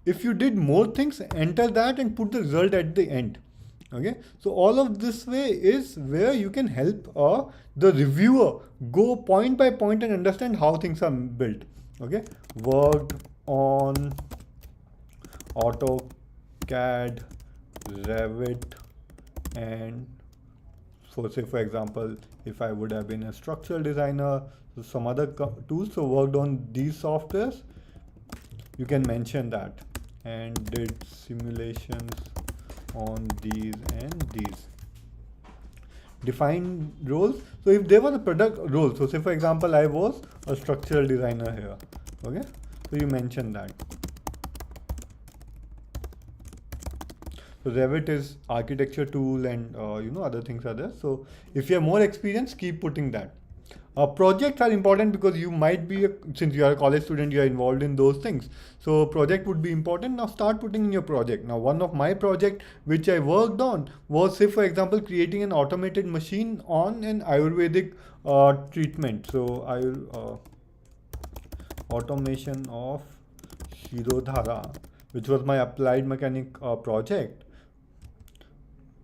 If you did more things, enter that and put the result at the end. Okay, so all of this way is where you can help the reviewer go point by point and understand how things are built. Okay, worked on AutoCAD, Revit, and so say for example, if I would have been a structural designer, so some other tools, so worked on these softwares, you can mention that, and did simulations on these and these. Define roles. So if there was a product role, so say for example I was a structural designer here, okay, so you mention that. So Revit is architecture tool, and other things are there. So if you have more experience, keep putting that. Projects are important because you might be, since you are a college student, you are involved in those things. So project would be important. Now start putting in your project. Now one of my project which I worked on was, say for example, creating an automated machine on an Ayurvedic treatment. So I automation of Shirodhara, which was my applied mechanic project.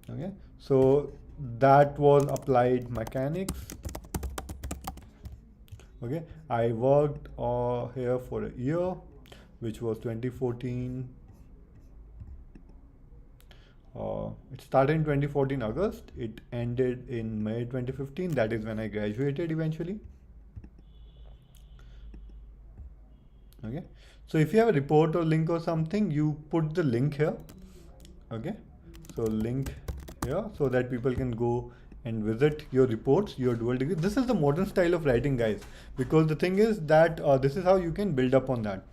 Okay, so that was applied mechanics. Okay, I worked here for a year, which was 2014. It started in 2014 August. It ended in May 2015. That is when I graduated eventually. Okay, so if you have a report or link or something, you put the link here. Okay, so link here so that people can go and visit your reports, your dual degree. This is the modern style of writing, guys, because the thing is that this is how you can build up on that.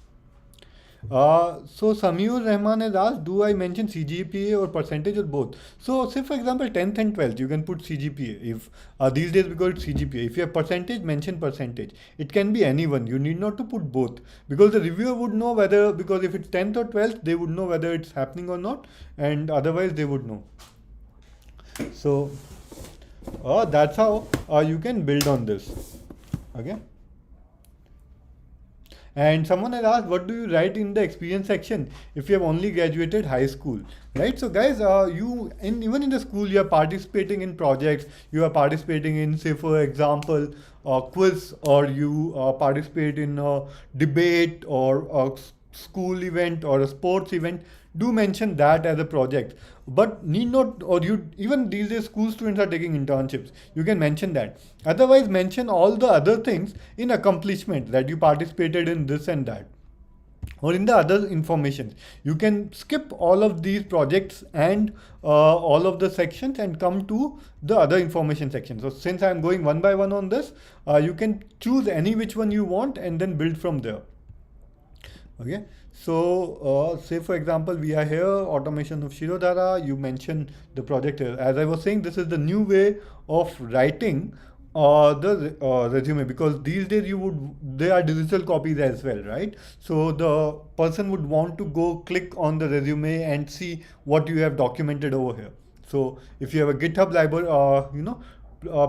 So Samir Rahman has asked, do I mention CGPA or percentage or both? So say for example 10th and 12th, you can put CGPA. If these days we call it CGPA. If you have percentage, mention percentage. It can be anyone. You need not to put both, because the reviewer would know whether, because if it's 10th or 12th, they would know whether it's happening or not, and otherwise they would know. So that's how you can build on this. Okay. And someone has asked, what do you write in the experience section if you have only graduated high school, right? So guys, even in the school, you are participating in projects, you are participating in, say for example, a quiz, or you participate in a debate or a school event or a sports event. Do mention that as a project, but need not, or you, even these days school students are taking internships, you can mention that. Otherwise mention all the other things in accomplishment, that you participated in this and that, or in the other information. You can skip all of these projects and all of the sections and come to the other information section. So since I'm going one by one on this, you can choose any which one you want and then build from there. Okay, so say for example we are here, automation of Shirodhara. You mention the project here. As I was saying, this is the new way of writing the resume, because these days there are digital copies as well, right? So the person would want to go click on the resume and see what you have documented over here. So if you have a GitHub library,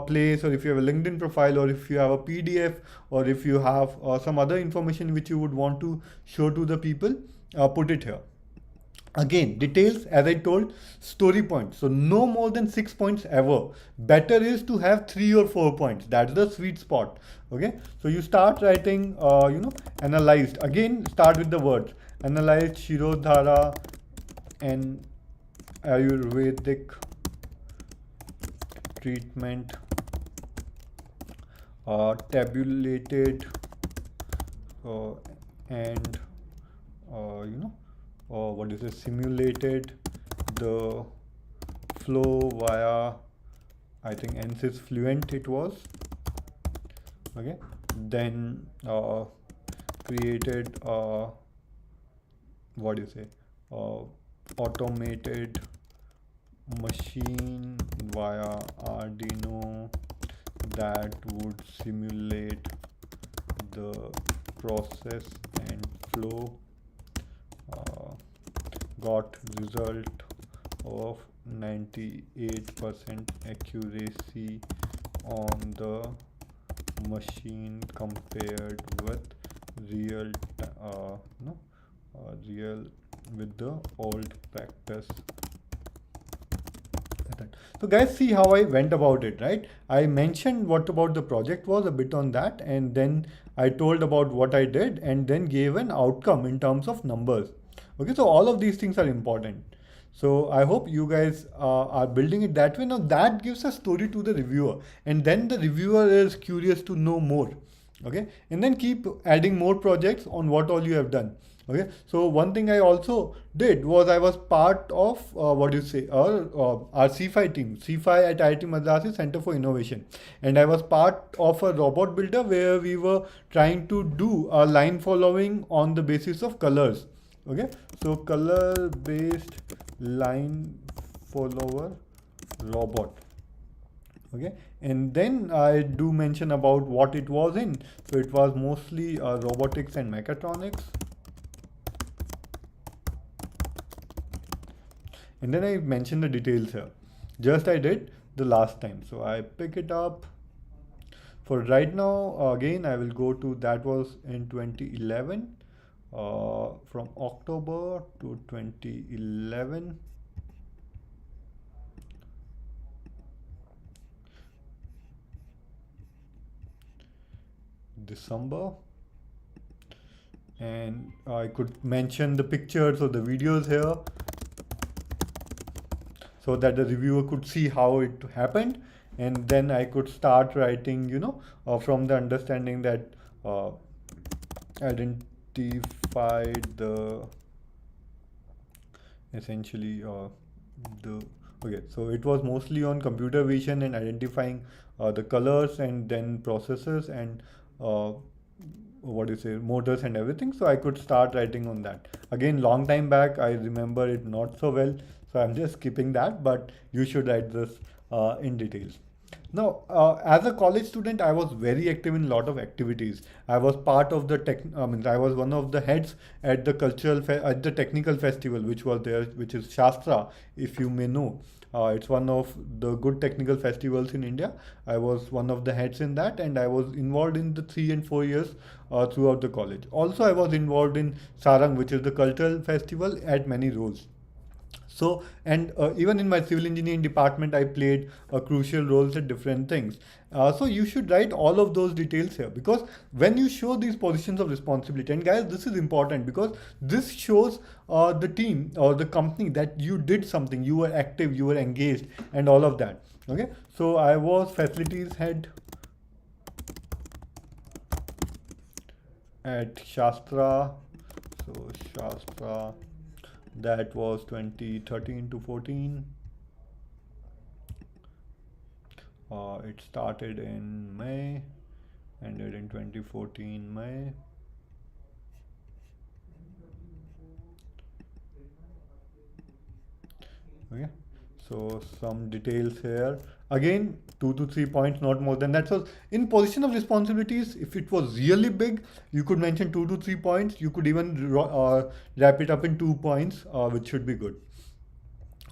place, or if you have a LinkedIn profile, or if you have a PDF, or if you have some other information which you would want to show to the people, put it here. Again, details, as I told, story points. So no more than 6 points ever. Better is to have 3 or 4 points. That's the sweet spot. Okay. So you start writing, analyzed. Again, start with the words. Analyzed Shirodhara and Ayurvedic treatment, tabulated and what is it, simulated the flow via, I think ANSYS Fluent it was. Okay, then created what do you say, automated machine via Arduino that would simulate the process and flow. Got result of 98% accuracy on the machine compared with real real with the old practice. that. So guys, see how I went about it, right? I mentioned what about the project was, a bit on that, and then I told about what I did, and then gave an outcome in terms of numbers. Okay, so all of these things are important. So I hope you guys are building it that way. Now that gives a story to the reviewer, and then the reviewer is curious to know more. Okay, and then keep adding more projects on what all you have done. Okay, so one thing I also did was I was part of what do you say, our C5 team, C5 at IIT Madras Center for Innovation, and I was part of a robot builder where we were trying to do a line following on the basis of colors. Okay, so color based line follower robot. Okay, and then I do mention about what it was in. So it was mostly robotics and mechatronics. And then I mentioned the details here, just I did the last time. So I pick it up. For right now, again I will go to, that was in 2011, from October to 2011. December, and I could mention the pictures or the videos here so that the reviewer could see how it happened, and then I could start writing, from the understanding that identified the essentially the okay, so it was mostly on computer vision and identifying the colors, and then processes, and what do you say, motors and everything. So I could start writing on that. Again, long time back, I remember it not so well, so I'm just skipping that, but you should write this in details. Now, as a college student, I was very active in a lot of activities. I was part of the I was one of the heads at the at the technical festival, which was there, which is Shastra, if you may know. It's one of the good technical festivals in India. I was one of the heads in that, and I was involved in the 3 and 4 years throughout the college. Also, I was involved in Sarang, which is the cultural festival, at many roles. So, and even in my civil engineering department, I played crucial roles at different things. So you should write all of those details here, because when you show these positions of responsibility, and guys, this is important because this shows the team or the company that you did something, you were active, you were engaged, and all of that. Okay, so I was facilities head at Shastra. So Shastra, that was 2013 to 14. It started in May, ended in 2014 May. Okay, so some details here. Again, 2 to 3 points, not more than that. So in position of responsibilities, if it was really big, you could mention 2 to 3 points. You could even wrap it up in 2 points, which should be good.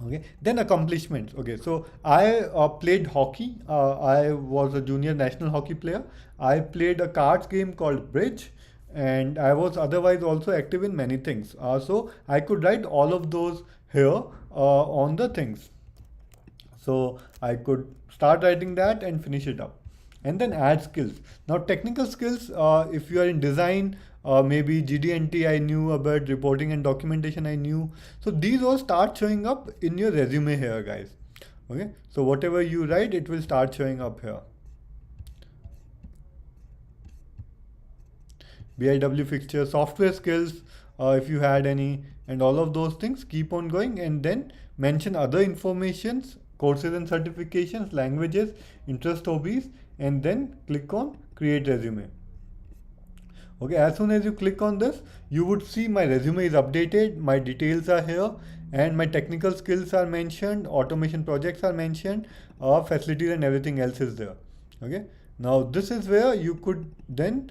Okay, then accomplishments. Okay, so I played hockey. I was a junior national hockey player. I played a cards game called Bridge, and I was otherwise also active in many things. So I could write all of those here on the things. So I could start writing that and finish it up. And then add skills. Now technical skills, if you are in design, maybe GD&T I knew about, reporting and documentation I knew. So these all start showing up in your resume here, guys. Okay, so whatever you write, it will start showing up here. BIW fixture, software skills, if you had any, and all of those things, keep on going, and then mention other informations, courses and certifications, languages, interest, hobbies, and then click on create resume. Okay, as soon as you click on this, you would see my resume is updated, my details are here, and my technical skills are mentioned, automation projects are mentioned, facilities and everything else is there. Okay, now this is where you could then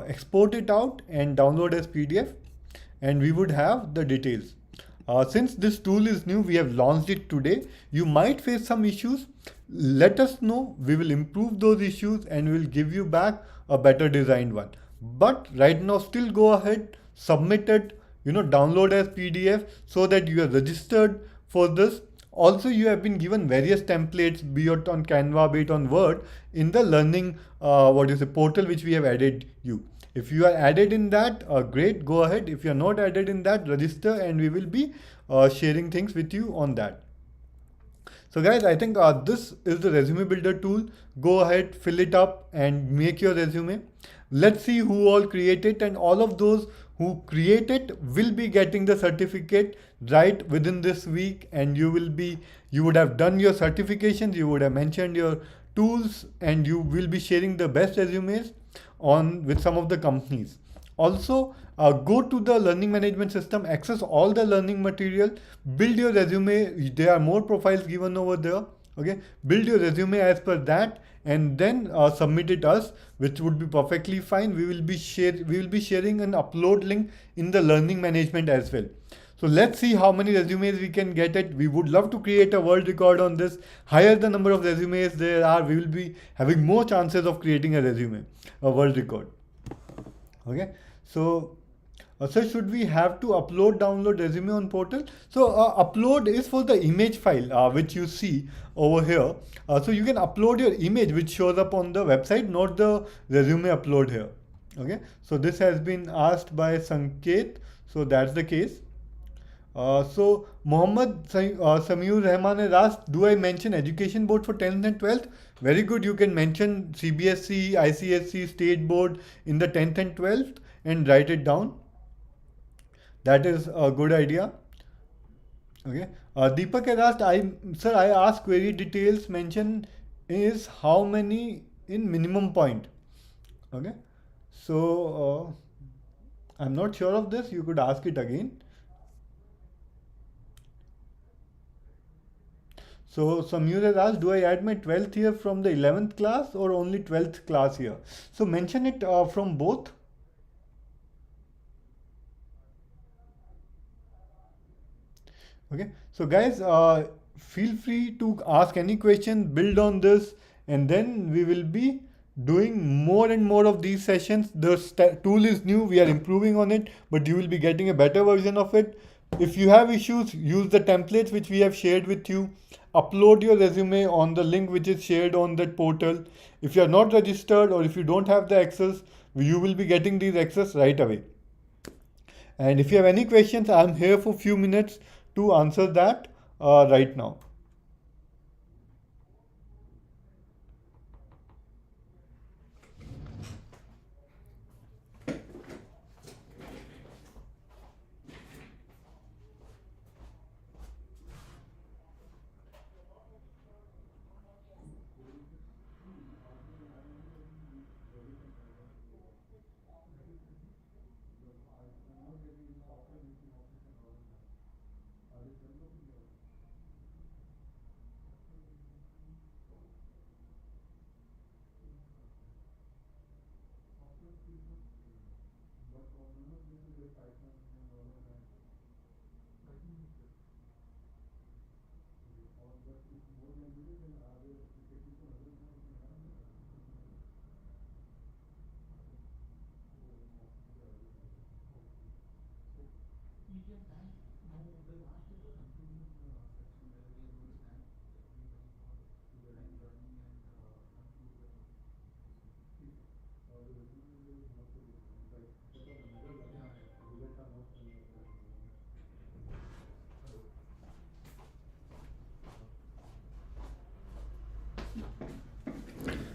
export it out and download as PDF, and we would have the details. Since this tool is new, we have launched it today. You might face some issues. Let us know. We will improve those issues and we will give you back a better designed one. But right now, still go ahead, submit it, download as PDF so that you are registered for this Also, you have been given various templates, be it on Canva, be it on Word, in the learning portal which we have added you. If you are added in that, great, go ahead. If you are not added in that, register, and we will be sharing things with you on that. So guys, I think this is the resume builder tool. Go ahead, fill it up and make your resume. Let's see who all create it, and all of those who create it will be getting the certificate right within this week, and you would have done your certifications, you would have mentioned your tools, and you will be sharing the best resumes on with some of the companies. Also, go to the learning management system, access all the learning material, build your resume. There are more profiles given over there. Okay, build your resume as per that, and then submit it us, which would be perfectly fine. We will be sharing an upload link in the learning management as well. So let's see how many resumes we can get it. We would love to create a world record on this. Higher the number of resumes there are, we will be having more chances of creating a resume, a world record. Okay, so so should we have to download resume on portal? So upload is for the image file which you see over here. So you can upload your image which shows up on the website, not the resume upload here. Okay, so this has been asked by Sanket. So that's the case. So Samir Rahman has asked, do I mention education board for 10th and 12th? Very good. You can mention CBSE, ICSE, state board in the 10th and 12th and write it down. That is a good idea. Okay. Deepak has asked, I asked query details mention is how many in minimum point. Okay. So I'm not sure of this. You could ask it again. So Samir has asked, do I add my 12th year from the 11th class or only 12th class here? So mention it from both. Okay, so guys, feel free to ask any question, build on this, and then we will be doing more and more of these sessions. The tool is new, we are improving on it, but you will be getting a better version of it. If you have issues, use the templates which we have shared with you. Upload your resume on the link which is shared on that portal. If you are not registered or if you don't have the access, you will be getting these access right away. And if you have any questions, I'm here for a few minutes to answer that right now.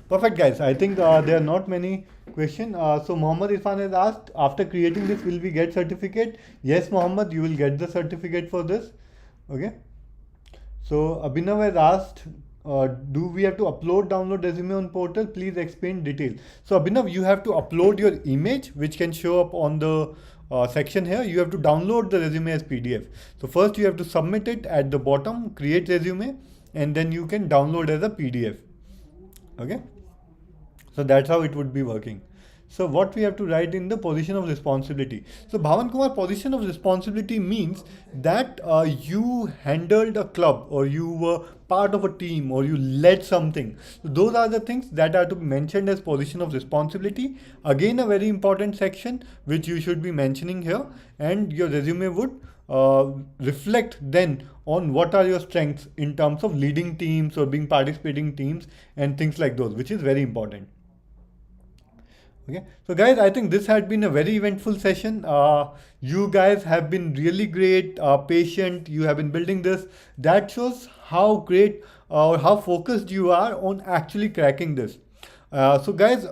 Perfect, guys. I think there are not many questions. So Mohammed Irfan has asked, after creating this, will we get certificate? Yes, Mohammed, you will get the certificate for this. Okay. So Abhinav has asked, do we have to download resume on portal? Please explain detail. So Abhinav, you have to upload your image, which can show up on the section here. You have to download the resume as PDF. So first you have to submit it at the bottom, create resume, and then you can download as a PDF. Okay. So that's how it would be working. So what we have to write in the position of responsibility. So Bhavan Kumar, position of responsibility means that you handled a club, or you were part of a team, or you led something. So those are the things that are to be mentioned as position of responsibility. Again, a very important section which you should be mentioning here, and your resume would reflect then on what are your strengths in terms of leading teams or being participating teams and things like those, which is very important. Okay, so guys, I think this had been a very eventful session. You guys have been really great, patient. You have been building this. That shows how great or how focused you are on actually cracking this. So guys,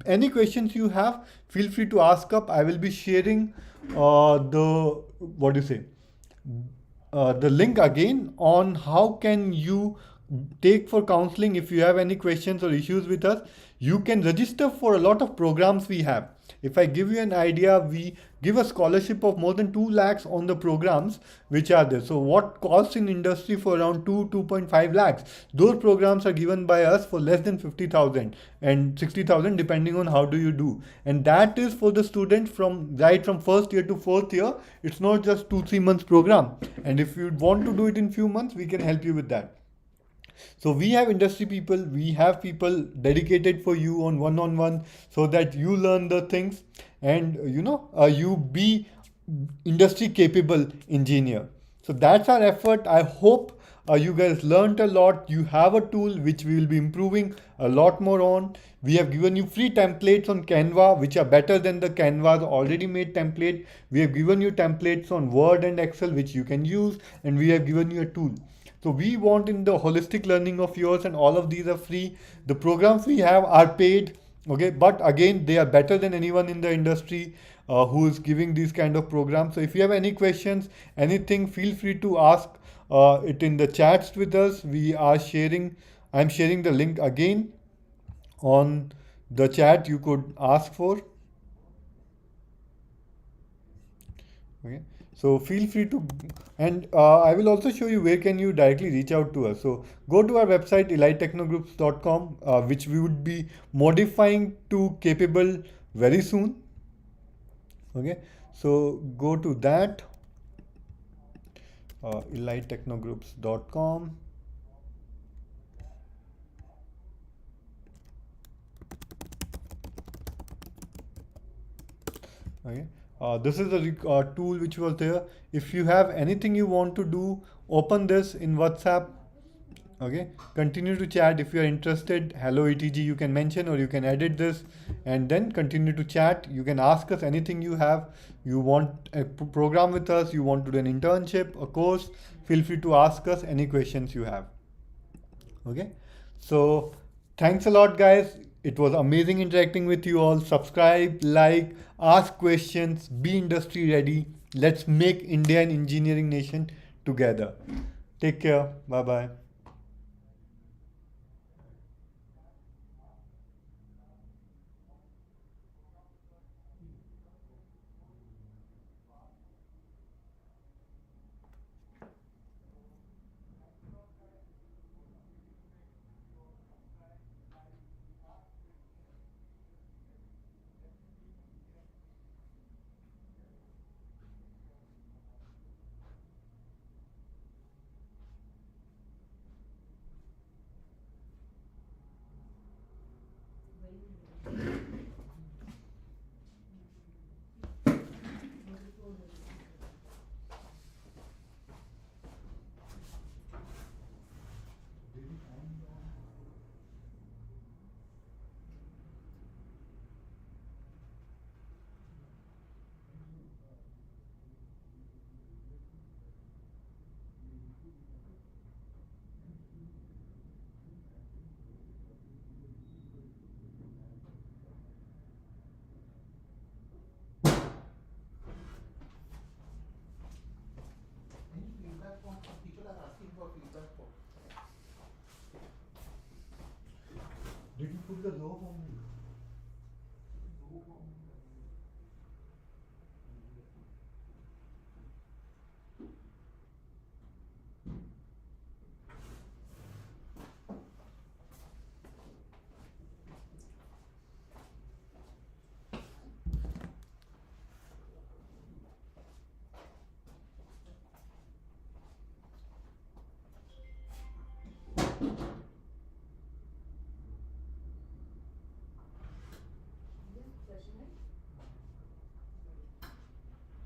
any questions you have, feel free to ask up. I will be sharing the, what do you say, the link again on how can you take for counseling. If you have any questions or issues with us, you can register for a lot of programs we have. If I give you an idea, we give a scholarship of more than 2 lakhs on the programs which are there. So what costs in industry for around 2.5 lakhs, those programs are given by us for less than 50,000 and 60,000 depending on how do you do. And that is for the student from right from first year to fourth year. It's not just 2-3 months program. And if you want to do it in few months, we can help you with that. So we have industry people, we have people dedicated for you on one-on-one, so that you learn the things, and you be industry capable engineer. So that's our effort. I hope you guys learned a lot. You have a tool which we will be improving a lot more on. We have given you free templates on Canva, which are better than the Canva's already made template. We have given you templates on Word and Excel, which you can use, and we have given you a tool. So we want in the holistic learning of yours, and all of these are free. The programs we have are paid, okay, but again, they are better than anyone in the industry who is giving these kind of programs. So if you have any questions, anything, feel free to ask it in the chats with us. I'm sharing the link again on the chat. You could ask for. Okay, so feel free to, and I will also show you where can you directly reach out to us. So go to our website elitechnogroups.com, which we would be modifying to Capabl very soon. Okay, so go to that, elitechnogroups.com. Okay, this is the tool which was there. If you have anything you want to do, open this in WhatsApp. Okay, continue to chat. If you are interested, hello etc, you can mention, or you can edit this and then continue to chat. You can ask us anything you have. You want a program with us, you want to do an internship, a course, feel free to ask us any questions you have. Okay, so thanks a lot, guys. It was amazing interacting with you all. Subscribe, like, ask questions, be industry ready. Let's make India an engineering nation together. Take care. Bye bye.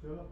चलो